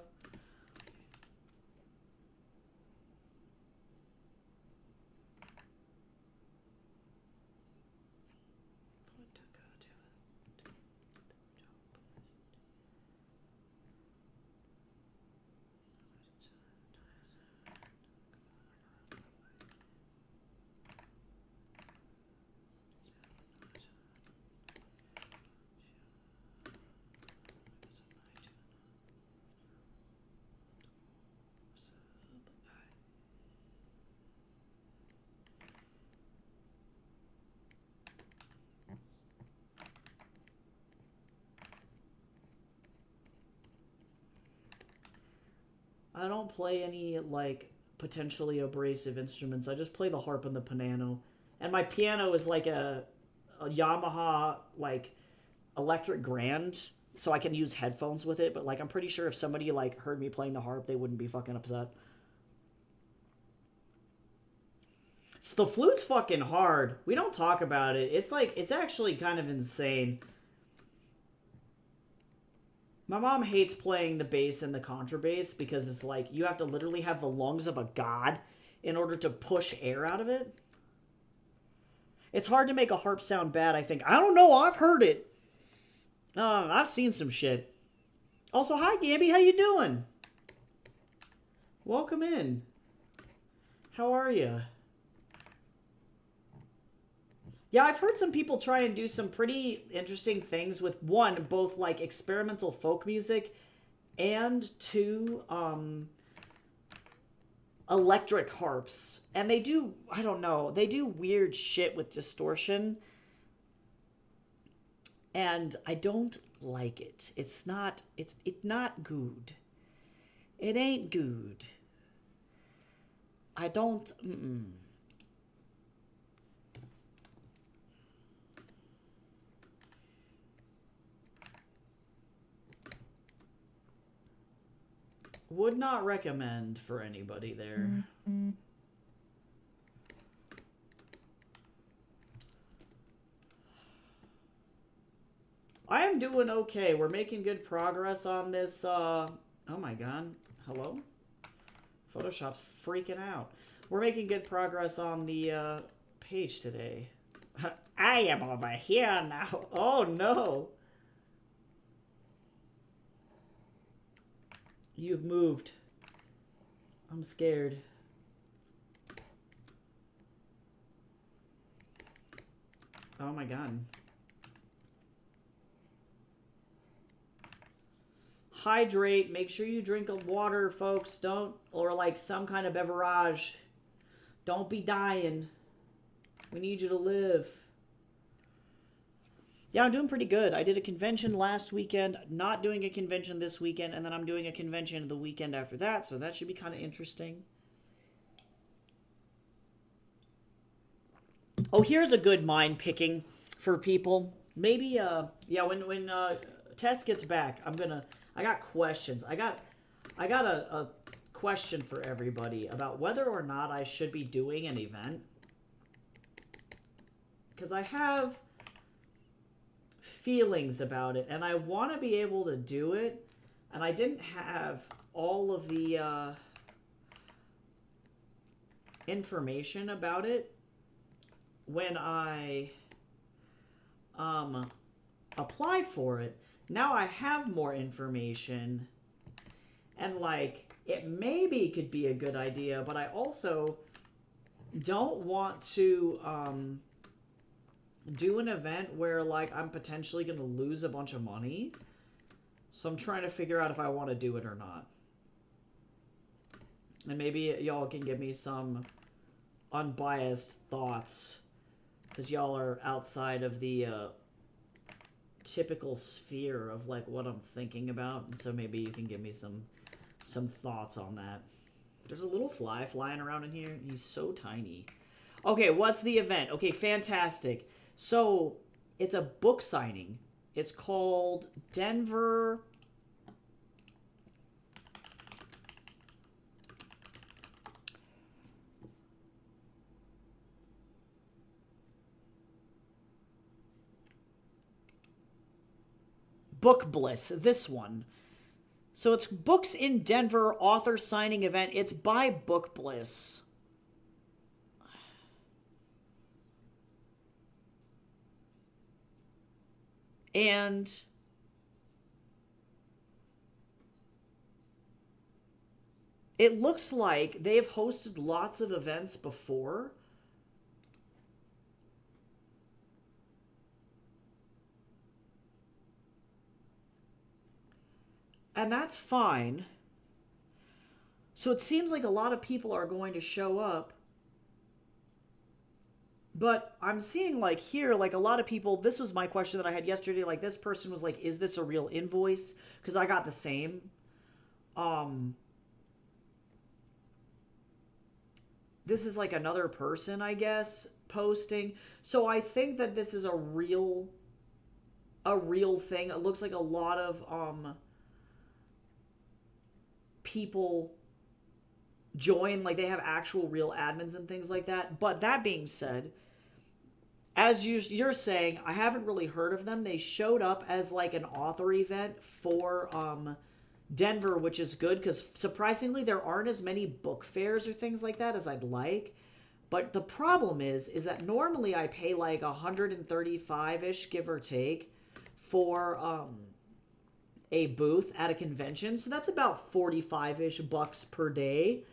I don't play any, like, potentially abrasive instruments. I just play the harp and the piano. And my piano is like a Yamaha, like, electric grand, so I can use headphones with it. But, like, I'm pretty sure if somebody, like, heard me playing the harp, they wouldn't be fucking upset. The flute's fucking hard. We don't talk about it. It's, like, it's actually kind of insane. My mom hates playing the bass and the contrabass because it's like you have to literally have the lungs of a god in order to push air out of it. It's hard to make a harp sound bad, I think. I don't know. I've heard it. I've seen some shit. Also, hi, Gabby. How you doing? Welcome in. How are you? Yeah, I've heard some people try and do some pretty interesting things with, one, both, like, experimental folk music, and two, electric harps. And they do, I don't know, they do weird shit with distortion. And I don't like it. It's not good. It ain't good. I don't, Would not recommend for anybody there. I am doing okay. We're making good progress on this. Oh my god. Hello? Photoshop's freaking out. We're making good progress on the page today. I am over here now. Oh no. You've moved. I'm scared. Oh my god. Hydrate. Make sure you drink water, folks. Don't, or like some kind of beverage. Don't be dying. We need you to live. Yeah, I'm doing pretty good. I did a convention last weekend, not doing a convention this weekend, and then I'm doing a convention the weekend after that, so that should be kind of interesting. Oh, here's a good mind picking for people. Maybe, yeah, when Tess gets back, I got questions. I got a question for everybody about whether or not I should be doing an event. Because I have feelings about it, and I want to be able to do it, and I didn't have all of the information about it when I applied for it. Now I have more information, and like it maybe could be a good idea, but I also don't want to do an event where like I'm potentially going to lose a bunch of money. So I'm trying to figure out if I want to do it or not. And maybe y'all can give me some unbiased thoughts, because y'all are outside of the typical sphere of like what I'm thinking about, and so maybe you can give me some thoughts on that. There's a little fly flying around in here. He's so tiny. Okay, what's the event? Okay, fantastic. So, it's a book signing. It's called Denver Book Bliss, this one. So it's Books in Denver author signing event. It's by Book Bliss. And it looks like they've hosted lots of events before. And that's fine. So it seems like a lot of people are going to show up. But I'm seeing like here, like a lot of people, this was my question that I had yesterday. Like this person was like, is this a real invoice? Because I got the same. This is like another person, I guess, posting. So I think that this is a real thing. It looks like a lot of people join, like they have actual real admins and things like that. But that being said, as you're saying, I haven't really heard of them. They showed up as like an author event for Denver, which is good because surprisingly there aren't as many book fairs or things like that as I'd like. But the problem is that normally I pay like 135-ish, give or take, for a booth at a convention. So that's about 45-ish bucks per day,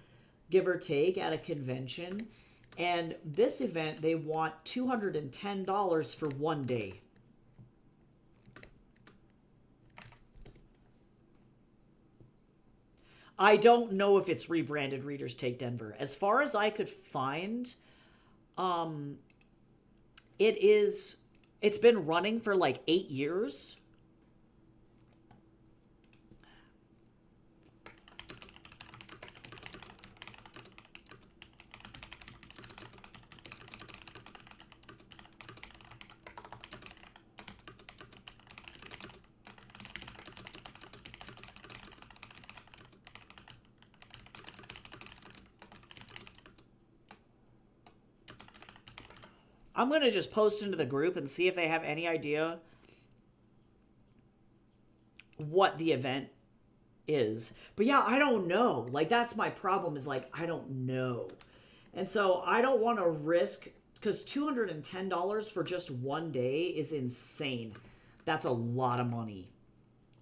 give or take, at a convention. And this event, they want $210 for one day. I don't know if it's rebranded Readers Take Denver. As far as I could find, it's been running for like 8 years. I'm going to just post into the group and see if they have any idea what the event is. But yeah, I don't know. Like, that's my problem, is like, I don't know. And so I don't want to risk, because $210 for just one day is insane. That's a lot of money.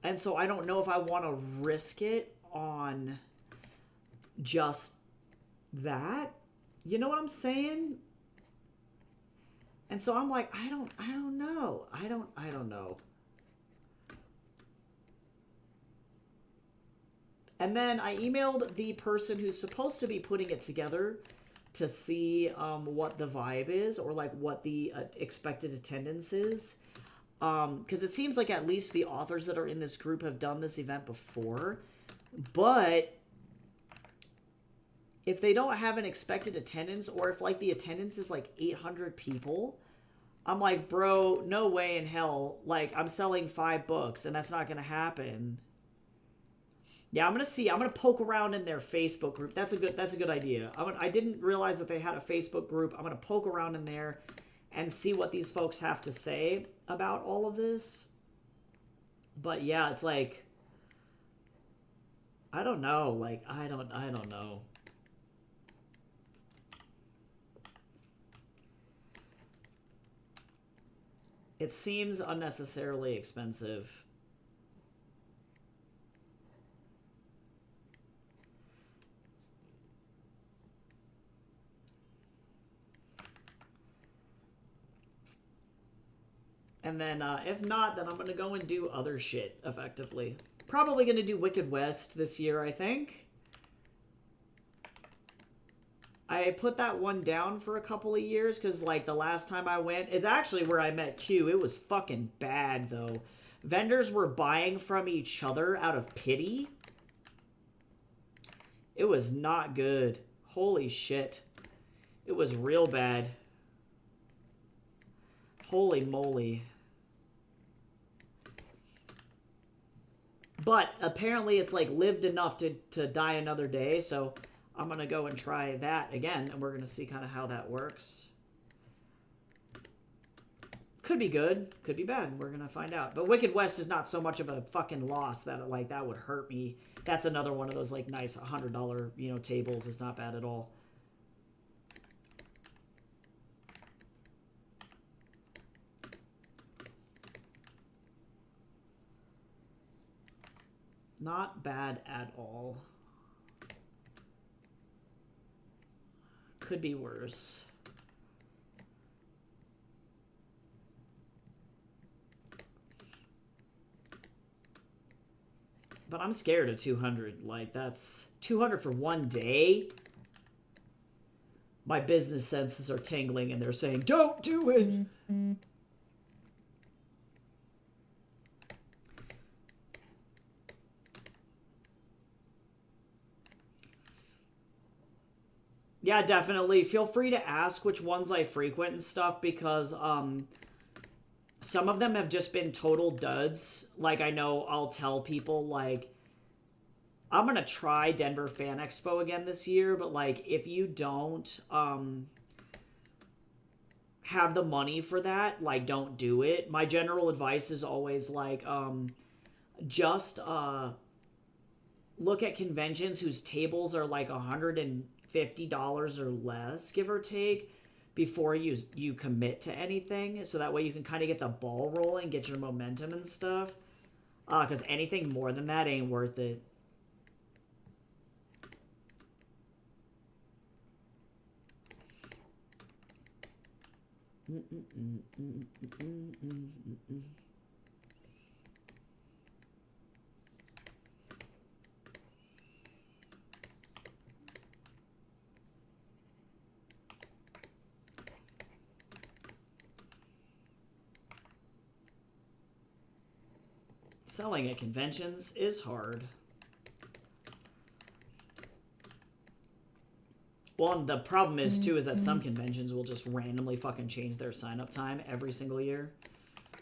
And so I don't know if I want to risk it on just that. You know what I'm saying? And so I'm like, I don't know. I don't know. And then I emailed the person who's supposed to be putting it together to see what the vibe is, or like what the expected attendance is. Because it seems like at least the authors that are in this group have done this event before. But if they don't have an expected attendance, or if like the attendance is like 800 people, I'm like, bro, no way in hell. Like, I'm selling 5 books and that's not going to happen. Yeah, I'm going to see. I'm going to poke around in their Facebook group. That's a good idea. I didn't realize that they had a Facebook group. I'm going to poke around in there and see what these folks have to say about all of this. But yeah, it's like, I don't know. Like, I don't know. It seems unnecessarily expensive. And then, if not, then I'm going to go and do other shit, effectively. Probably going to do Wicked West this year, I think. I put that one down for a couple of years, because, like, the last time I went... It's actually where I met Q. It was fucking bad, though. Vendors were buying from each other out of pity. It was not good. Holy shit. It was real bad. Holy moly. But apparently it's like lived enough to die another day, so I'm going to go and try that again, and we're going to see kind of how that works. Could be good, could be bad. We're going to find out. But Wicked West is not so much of a fucking loss that, like, that would hurt me. That's another one of those, like, nice $100, you know, tables. It's not bad at all. Not bad at all. Could be worse. But I'm scared of 200. Like, that's 200 for one day. My business senses are tingling and they're saying, don't do it. Yeah, definitely. Feel free to ask which ones I frequent and stuff, because some of them have just been total duds. Like, I know I'll tell people, like, I'm going to try Denver Fan Expo again this year, but, like, if you don't have the money for that, like, don't do it. My general advice is always, like, just look at conventions whose tables are, like, $150 or less, give or take, before you commit to anything, so that way you can kind of get the ball rolling, get your momentum and stuff, because anything more than that ain't worth it. Selling at conventions is hard. Well, and the problem is, too, is that some conventions will just randomly fucking change their sign-up time every single year.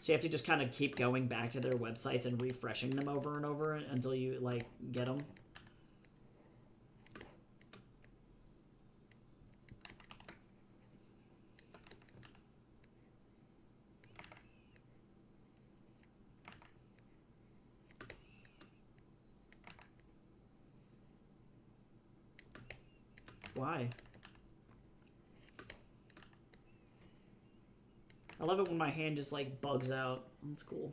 So you have to just kind of keep going back to their websites and refreshing them over and over until you, like, get them. Why? I love it when my hand just like bugs out. That's cool.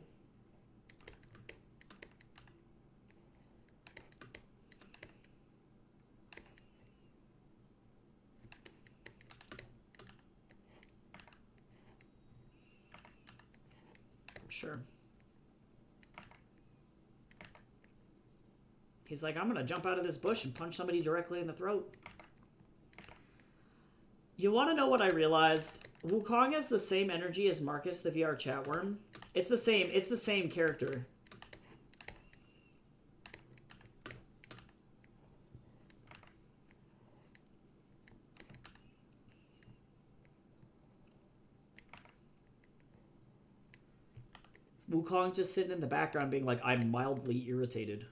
Sure. He's like, I'm gonna jump out of this bush and punch somebody directly in the throat. You want to know what I realized? Wukong has the same energy as Marcus, the VR chat worm. It's the same character. Wukong just sitting in the background being like, I'm mildly irritated.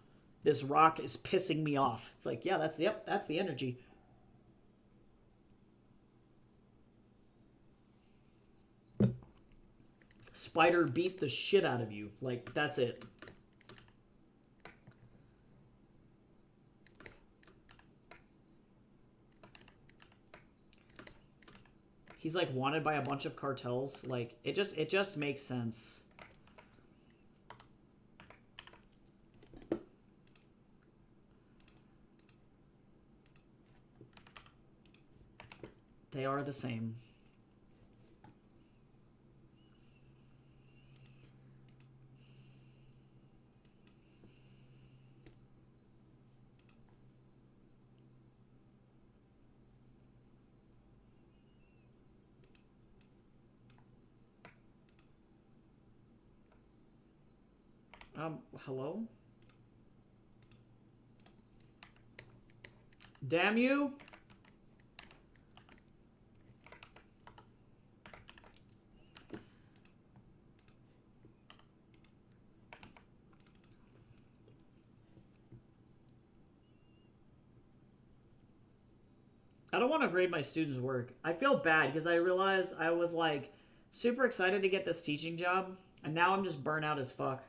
This rock is pissing me off. It's like, yeah, that's the energy. Spider beat the shit out of you. Like, that's it. He's like wanted by a bunch of cartels. Like, it just makes sense. They are the same. Hello? Damn you! I don't want to grade my students' work. I feel bad because I realized I was like super excited to get this teaching job, and now I'm just burnt out as fuck.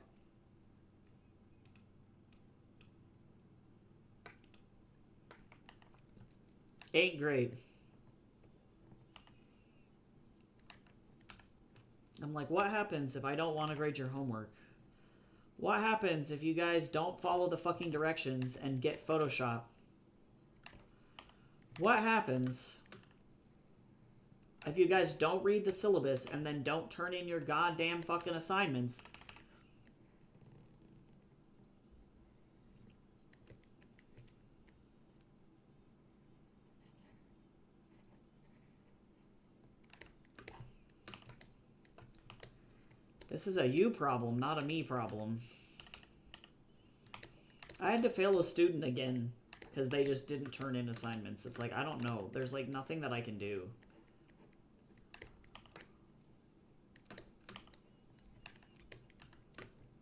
Ain't great. I'm like, what happens if I don't want to grade your homework? What happens if you guys don't follow the fucking directions and get Photoshop? What happens if you guys don't read the syllabus and then don't turn in your goddamn fucking assignments? This is a you problem, not a me problem. I had to fail a student again because they just didn't turn in assignments. It's like, I don't know. There's like nothing that I can do.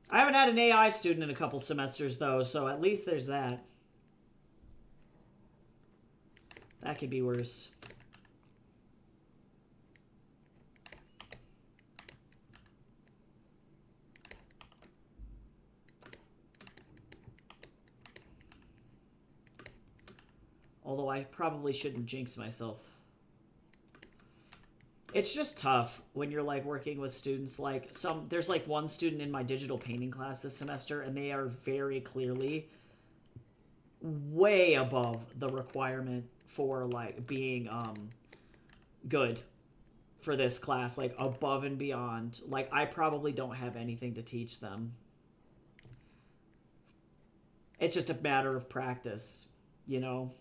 I haven't had an AI student in a couple semesters though, so at least there's that. That could be worse. Although I probably shouldn't jinx myself. It's just tough when you're like working with students. Like there's like one student in my digital painting class this semester, and they are very clearly way above the requirement for like being good for this class, like above and beyond. Like I probably don't have anything to teach them. It's just a matter of practice, you know?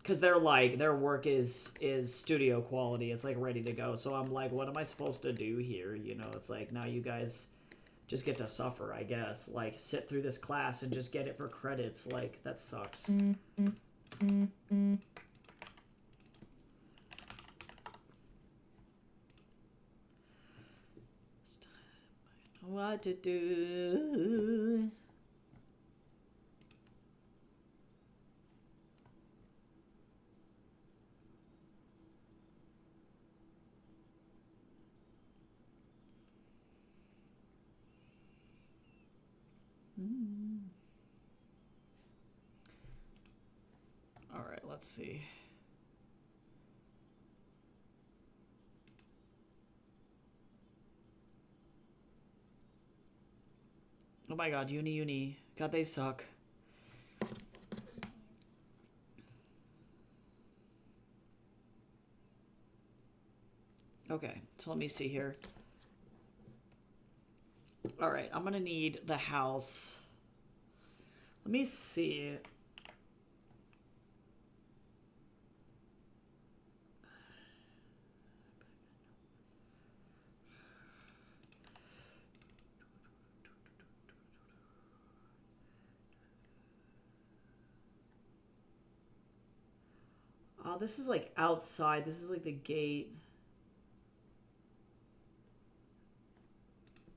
Because they're like, their work is studio quality. It's like ready to go. So I'm like, what am I supposed to do here? You know, it's like, now you guys just get to suffer, I guess. Like, sit through this class and just get it for credits. Like, that sucks. What to do? All right, let's see. Oh my god, uni. God, they suck. Okay, so let me see here. All right, I'm gonna need the house. Let me see. Oh, this is like outside. This is like the gate.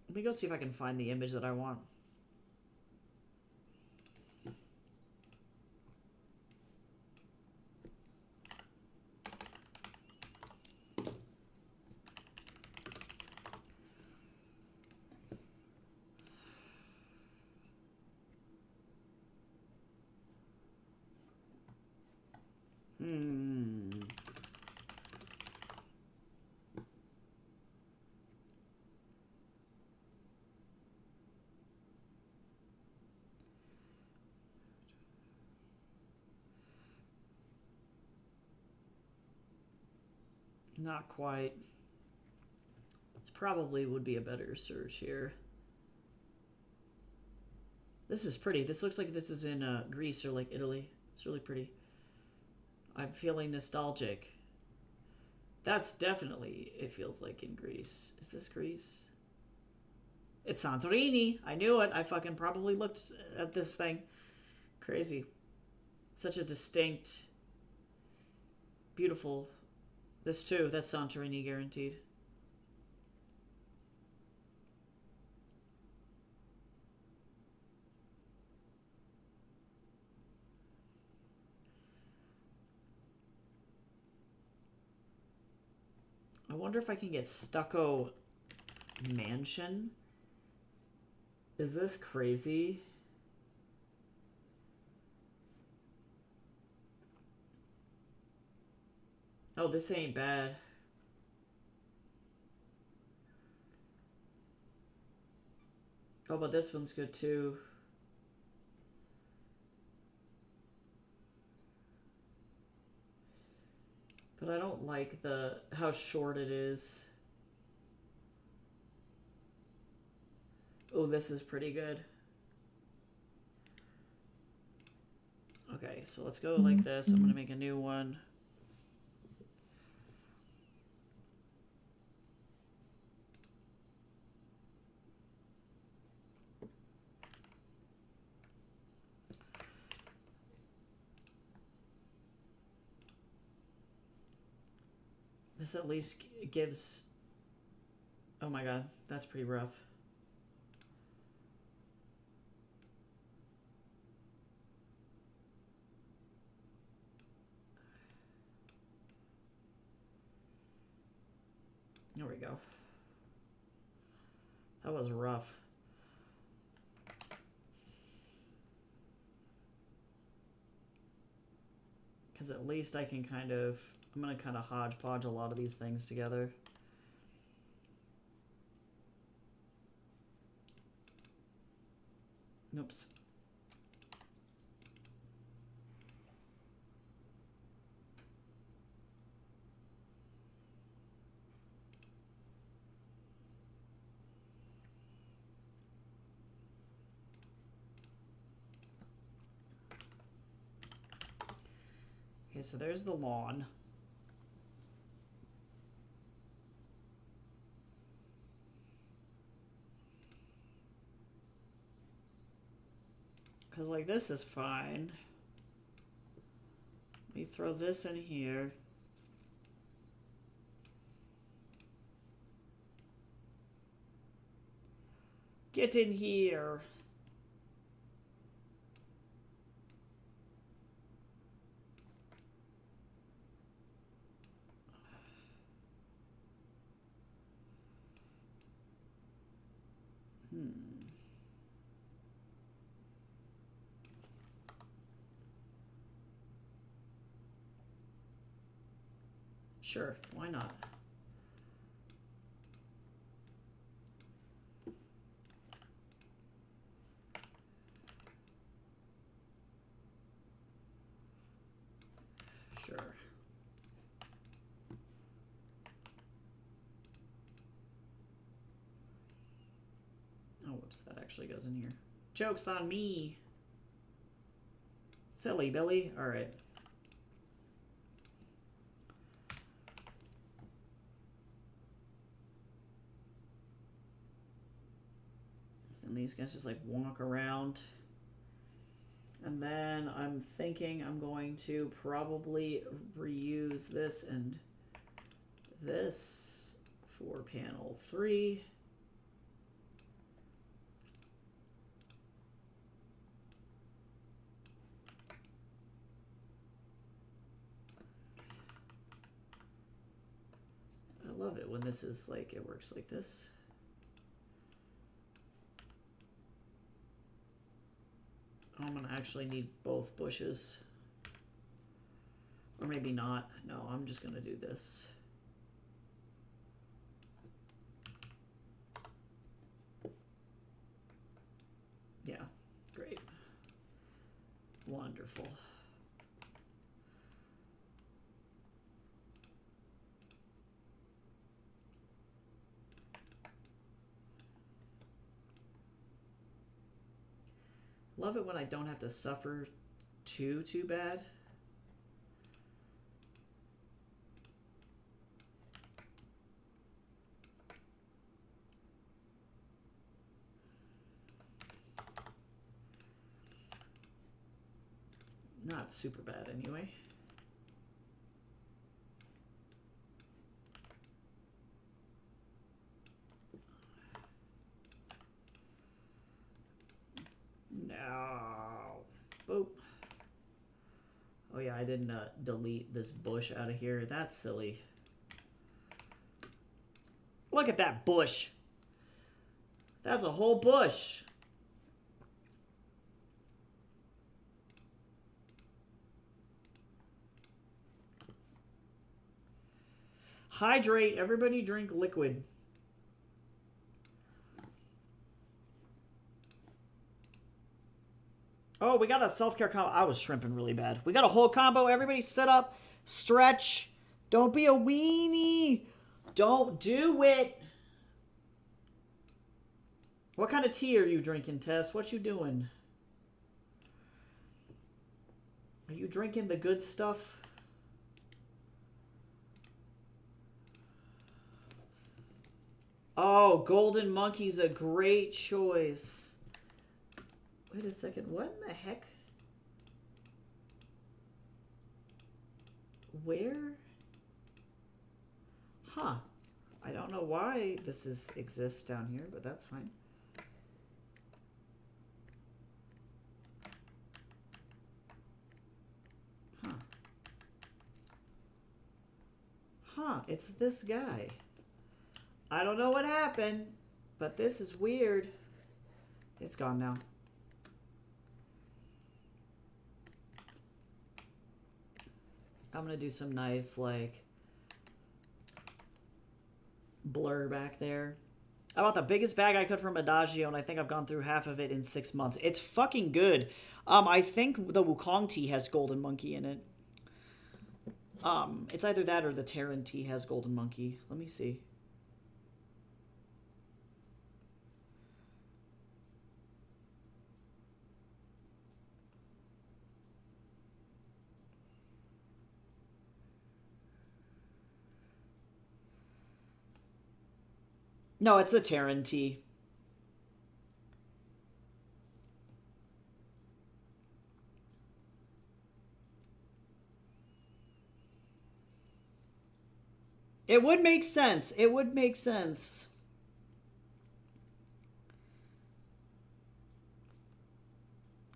Let me go see if I can find the image that I want. Not quite. This probably would be a better search here. This is pretty. This looks like this is in Greece or like Italy. It's really pretty. I'm feeling nostalgic. That's definitely, it feels like in Greece. Is this Greece? It's Santorini. I knew it. I fucking probably looked at this thing. Crazy. Such a distinct, beautiful. This too. That's Santorini guaranteed. I wonder if I can get stucco mansion. Is this crazy? Oh, this ain't bad. Oh, but this one's good too. But I don't like how short it is. Oh, this is pretty good. Okay, so let's go like this. I'm gonna make a new one. This at least gives... Oh my god, that's pretty rough. There we go. That was rough. Because at least I can kind of... I'm going to kind of hodgepodge a lot of these things together. Oops. Okay, so there's the lawn. Because, like, this is fine. Let me throw this in here. Get in here. Sure, why not? Sure. Oh, whoops, that actually goes in here. Joke's on me. Silly Billy. All right. And these guys just like walk around. And then I'm thinking I'm going to probably reuse this and this for panel 3. I love it when this is like, it works like this. I'm gonna actually need both bushes. Or maybe not. No, I'm just gonna do this. Yeah, great. Wonderful. Love it when I don't have to suffer too bad. Not super bad anyway. No. Boop. Oh yeah, I didn't delete this bush out of here. That's silly. Look at that bush. That's a whole bush. Hydrate. Everybody drink liquid. Oh, we got a self-care combo. I was shrimping really bad. We got a whole combo. Everybody sit up. Stretch. Don't be a weenie. Don't do it. What kind of tea are you drinking, Tess? What you doing? Are you drinking the good stuff? Oh, Golden Monkey's a great choice. Wait a second. What in the heck? Where? Huh. I don't know why this exists down here, but that's fine. Huh. Huh. It's this guy. I don't know what happened, but this is weird. It's gone now. I'm going to do some nice, like, blur back there. I bought the biggest bag I could from Adagio, and I think I've gone through half of it in 6 months. It's fucking good. I think the Wukong tea has Golden Monkey in it. It's either that or the Terran tea has Golden Monkey. Let me see. No, it's the Terran tea. It would make sense. It would make sense.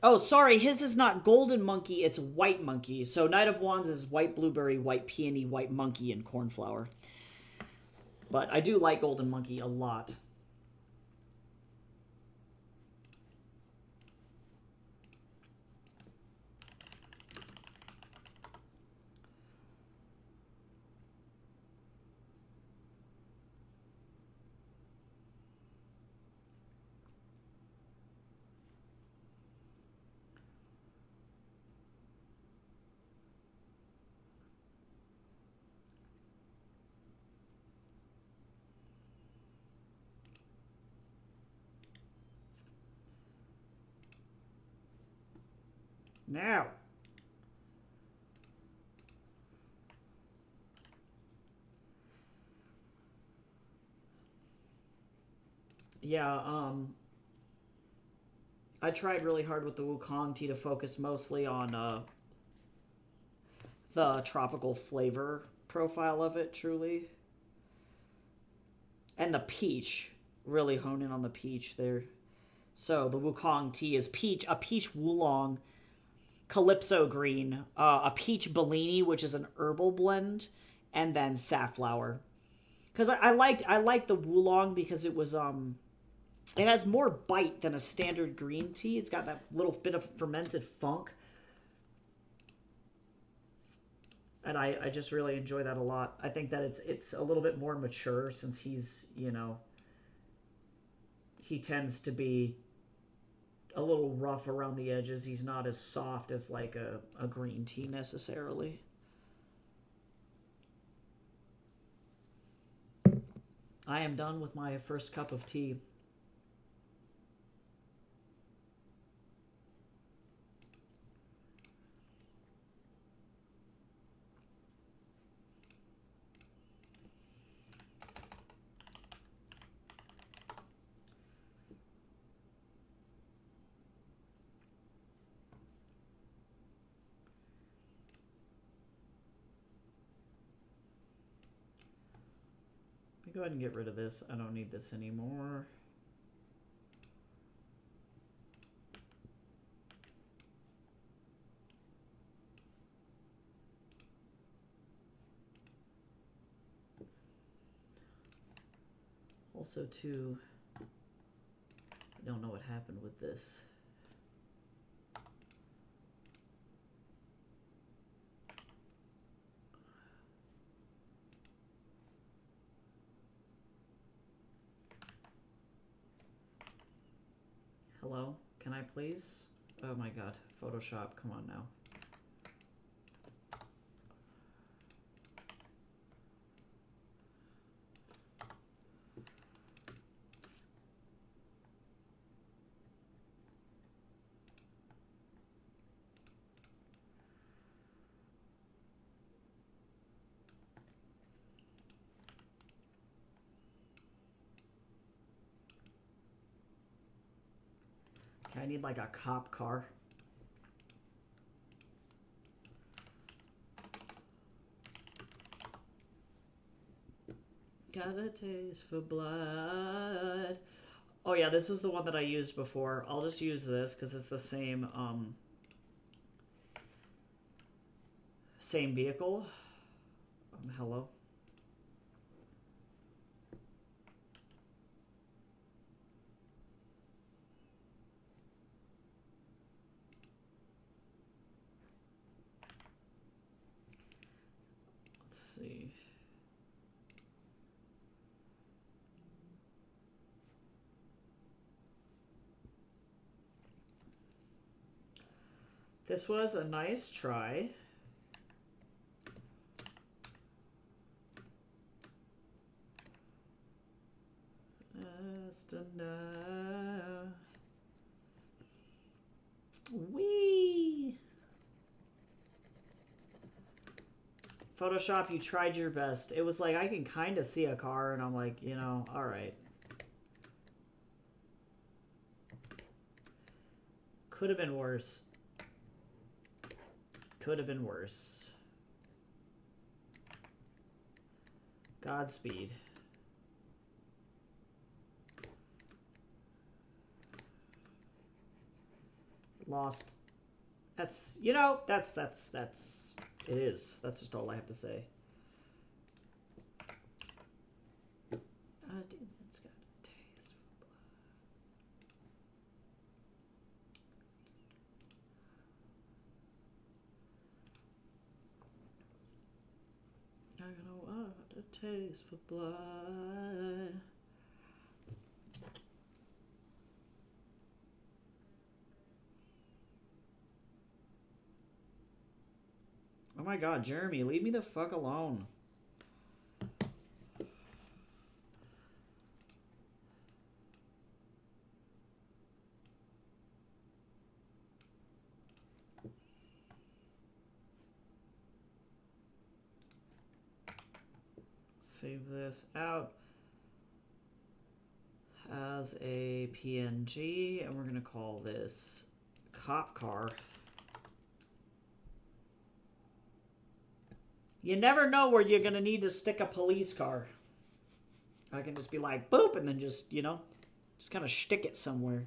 Oh, sorry, his is not Golden Monkey, it's White Monkey. So Knight of Wands is white blueberry, white peony, white monkey, and cornflower. But I do like Golden Monkey a lot. Now. Yeah, I tried really hard with the Wukong tea to focus mostly on the tropical flavor profile of it, truly. And the peach. Really hone in on the peach there. So the Wukong tea is a peach Wulong, Calypso green, a peach Bellini, which is an herbal blend, and then safflower. Because I liked the Wulong because it was it has more bite than a standard green tea. It's got that little bit of fermented funk. And I just really enjoy that a lot. I think that it's a little bit more mature since he's, you know, he tends to be a little rough around the edges. He's not as soft as like a green tea necessarily. I am done with my first cup of tea. Go ahead and get rid of this. I don't need this anymore. Also, too, I don't know what happened with this. Hello? Can I please? Oh my god. Photoshop, come on now. Okay, I need like a cop car. Got a taste for blood. Oh yeah, this was the one that I used before. I'll just use this because it's the same same vehicle. Hello. Let's see. This was a nice try. Wee. Photoshop, you tried your best. It was like I can kind of see a car, and I'm like, you know, all right. Could have been worse. Could have been worse. Godspeed. Lost. That's, you know, that's, it is. That's just all I have to say. Dude, it's got a taste for blood. I don't want a taste for blood. Oh my god, Jeremy, leave me the fuck alone. save this out as a PNG, and we're going to call this cop car. You never know where you're going to need to stick a police car. I can just be like, boop, and then just, you know, just kind of stick it somewhere.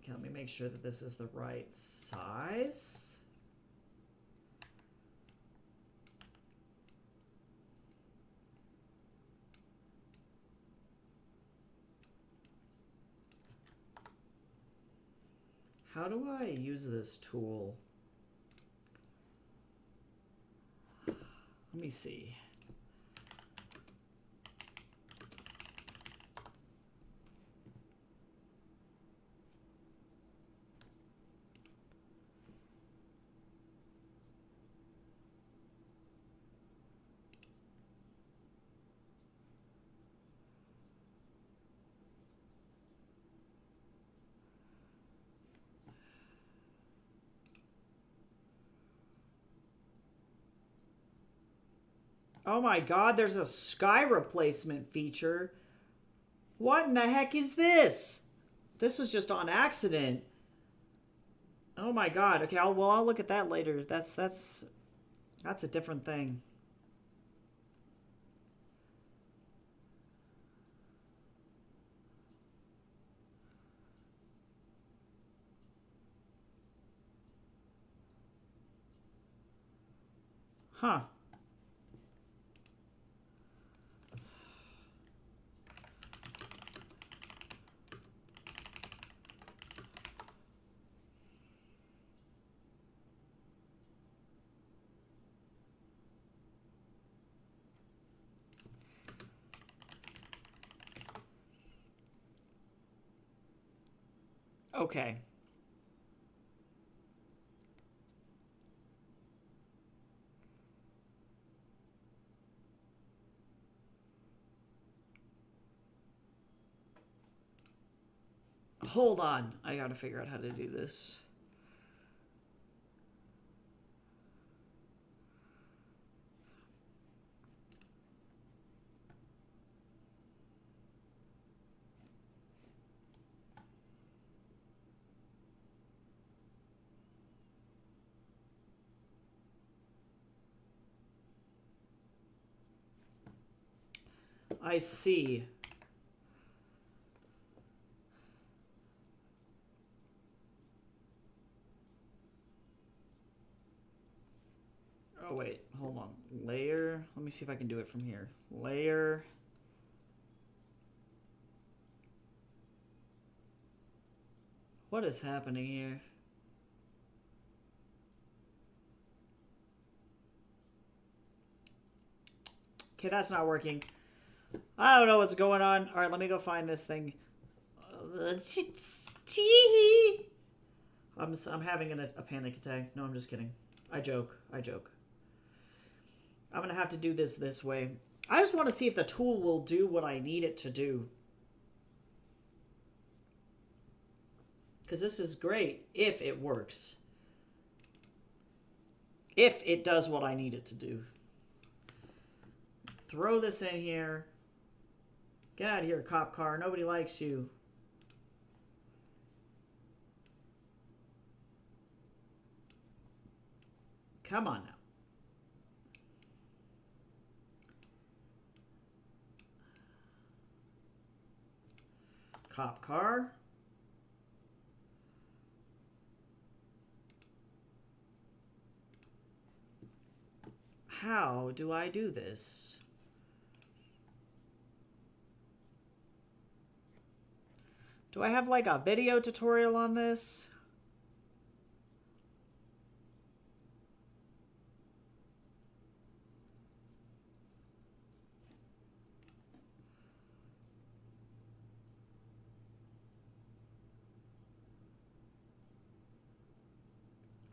Okay, let me make sure that this is the right size. How do I use this tool? Let me see. Oh my god, there's a sky replacement feature. What in the heck is this? This was just on accident. Oh my god. Okay, I'll look at that later. That's a different thing. Huh. Okay. Hold on. I gotta figure out how to do this. I see. Oh, wait. Hold on. Layer. Let me see if I can do it from here. Layer. What is happening here? Okay, that's not working. I don't know what's going on. All right, let me go find this thing. I'm having a panic attack. No, I'm just kidding. I joke. I'm gonna have to do this way. I just want to see if the tool will do what I need it to do. Because this is great if it works. If it does what I need it to do. Throw this in here. Get out of here, cop car. Nobody likes you. Come on now. Cop car. How do I do this? Do I have like a video tutorial on this?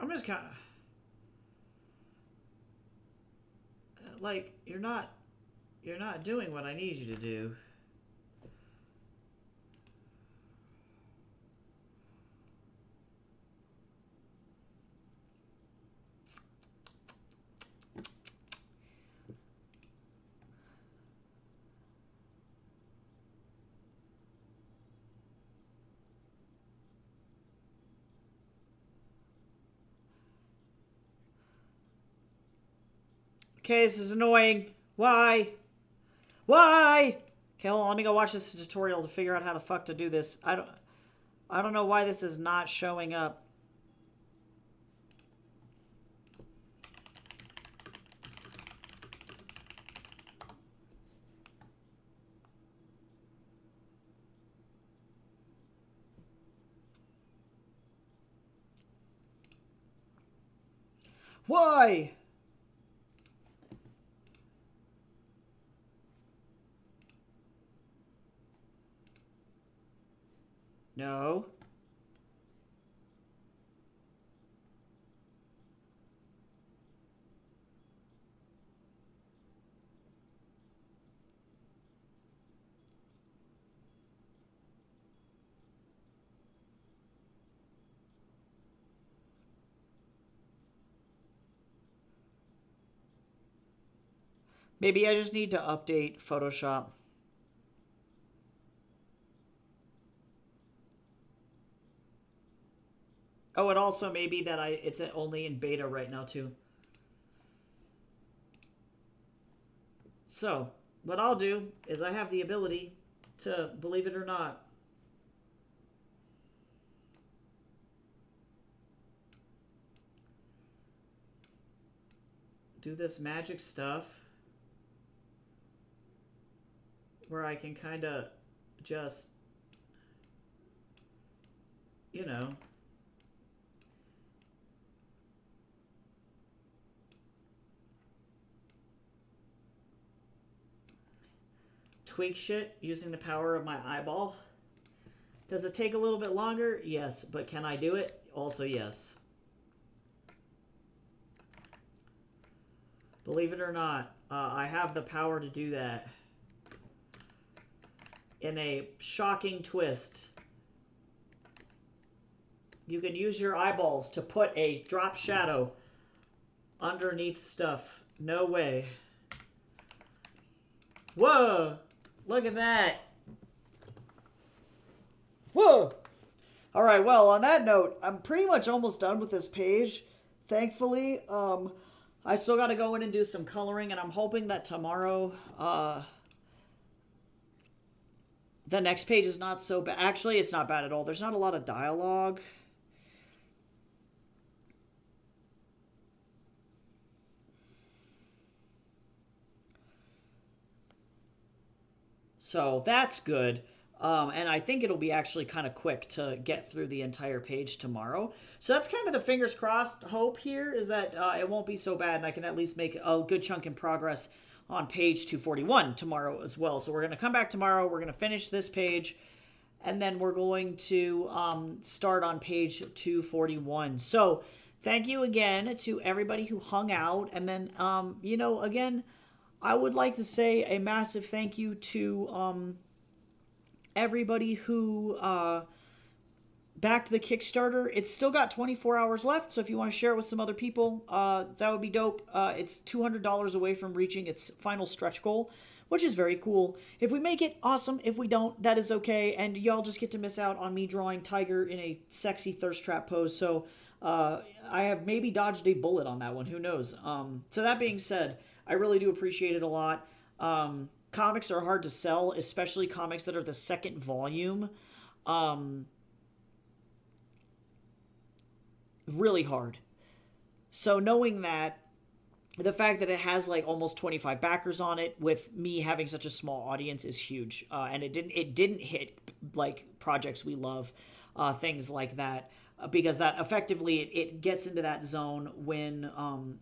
I'm just kind of like you're not doing what I need you to do. Okay, this is annoying. Why? Why? Okay, hold on, let me go watch this tutorial to figure out how the fuck to do this. I don't know why this is not showing up. Why? No. Maybe I just need to update Photoshop. Oh, it also may be that it's only in beta right now too. So, what I'll do is I have the ability to, believe it or not, do this magic stuff where I can kind of just, you know, tweak shit using the power of my eyeball. Does it take a little bit longer? Yes, but can I do it? Also yes. Believe it or not, I have the power to do that. In a shocking twist, you can use your eyeballs to put a drop shadow underneath stuff. No way. Whoa! Look at that. Whoa! Alright, well, on that note, I'm pretty much almost done with this page. Thankfully, I still got to go in and do some coloring, and I'm hoping that tomorrow, the next page is not so bad. Actually, it's not bad at all. There's not a lot of dialogue. So that's good. And I think it'll be actually kind of quick to get through the entire page tomorrow. So that's kind of the fingers crossed hope here, is that it won't be so bad and I can at least make a good chunk in progress on page 241 tomorrow as well. So we're going to come back tomorrow. We're going to finish this page. And then we're going to start on page 241. So thank you again to everybody who hung out. And then, you know, again, I would like to say a massive thank you to everybody who backed the Kickstarter. It's still got 24 hours left, so if you want to share it with some other people, that would be dope. It's $200 away from reaching its final stretch goal, which is very cool. If we make it, awesome. If we don't, that is okay, and y'all just get to miss out on me drawing Tiger in a sexy thirst trap pose, so I have maybe dodged a bullet on that one. Who knows? So that being said, I really do appreciate it a lot. Comics are hard to sell, especially comics that are the second volume. Really hard. So knowing that, the fact that it has like almost 25 backers on it, with me having such a small audience, is huge. And it didn't hit like projects we love, things like that. because that effectively it gets into that zone when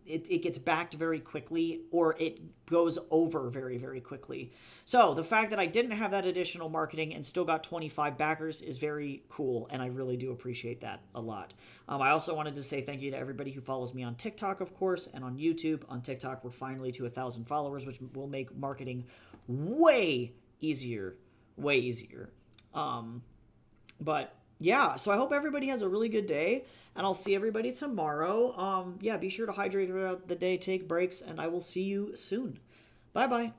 it gets backed very quickly or it goes over very, very quickly. So the fact that I didn't have that additional marketing and still got 25 backers is very cool, and I really do appreciate that a lot. I also wanted to say thank you to everybody who follows me on TikTok, of course, and on YouTube. On TikTok, we're finally to 1,000 followers, which will make marketing way easier. Way easier. But yeah, so I hope everybody has a really good day, and I'll see everybody tomorrow. Yeah, be sure to hydrate throughout the day, take breaks, and I will see you soon. Bye-bye.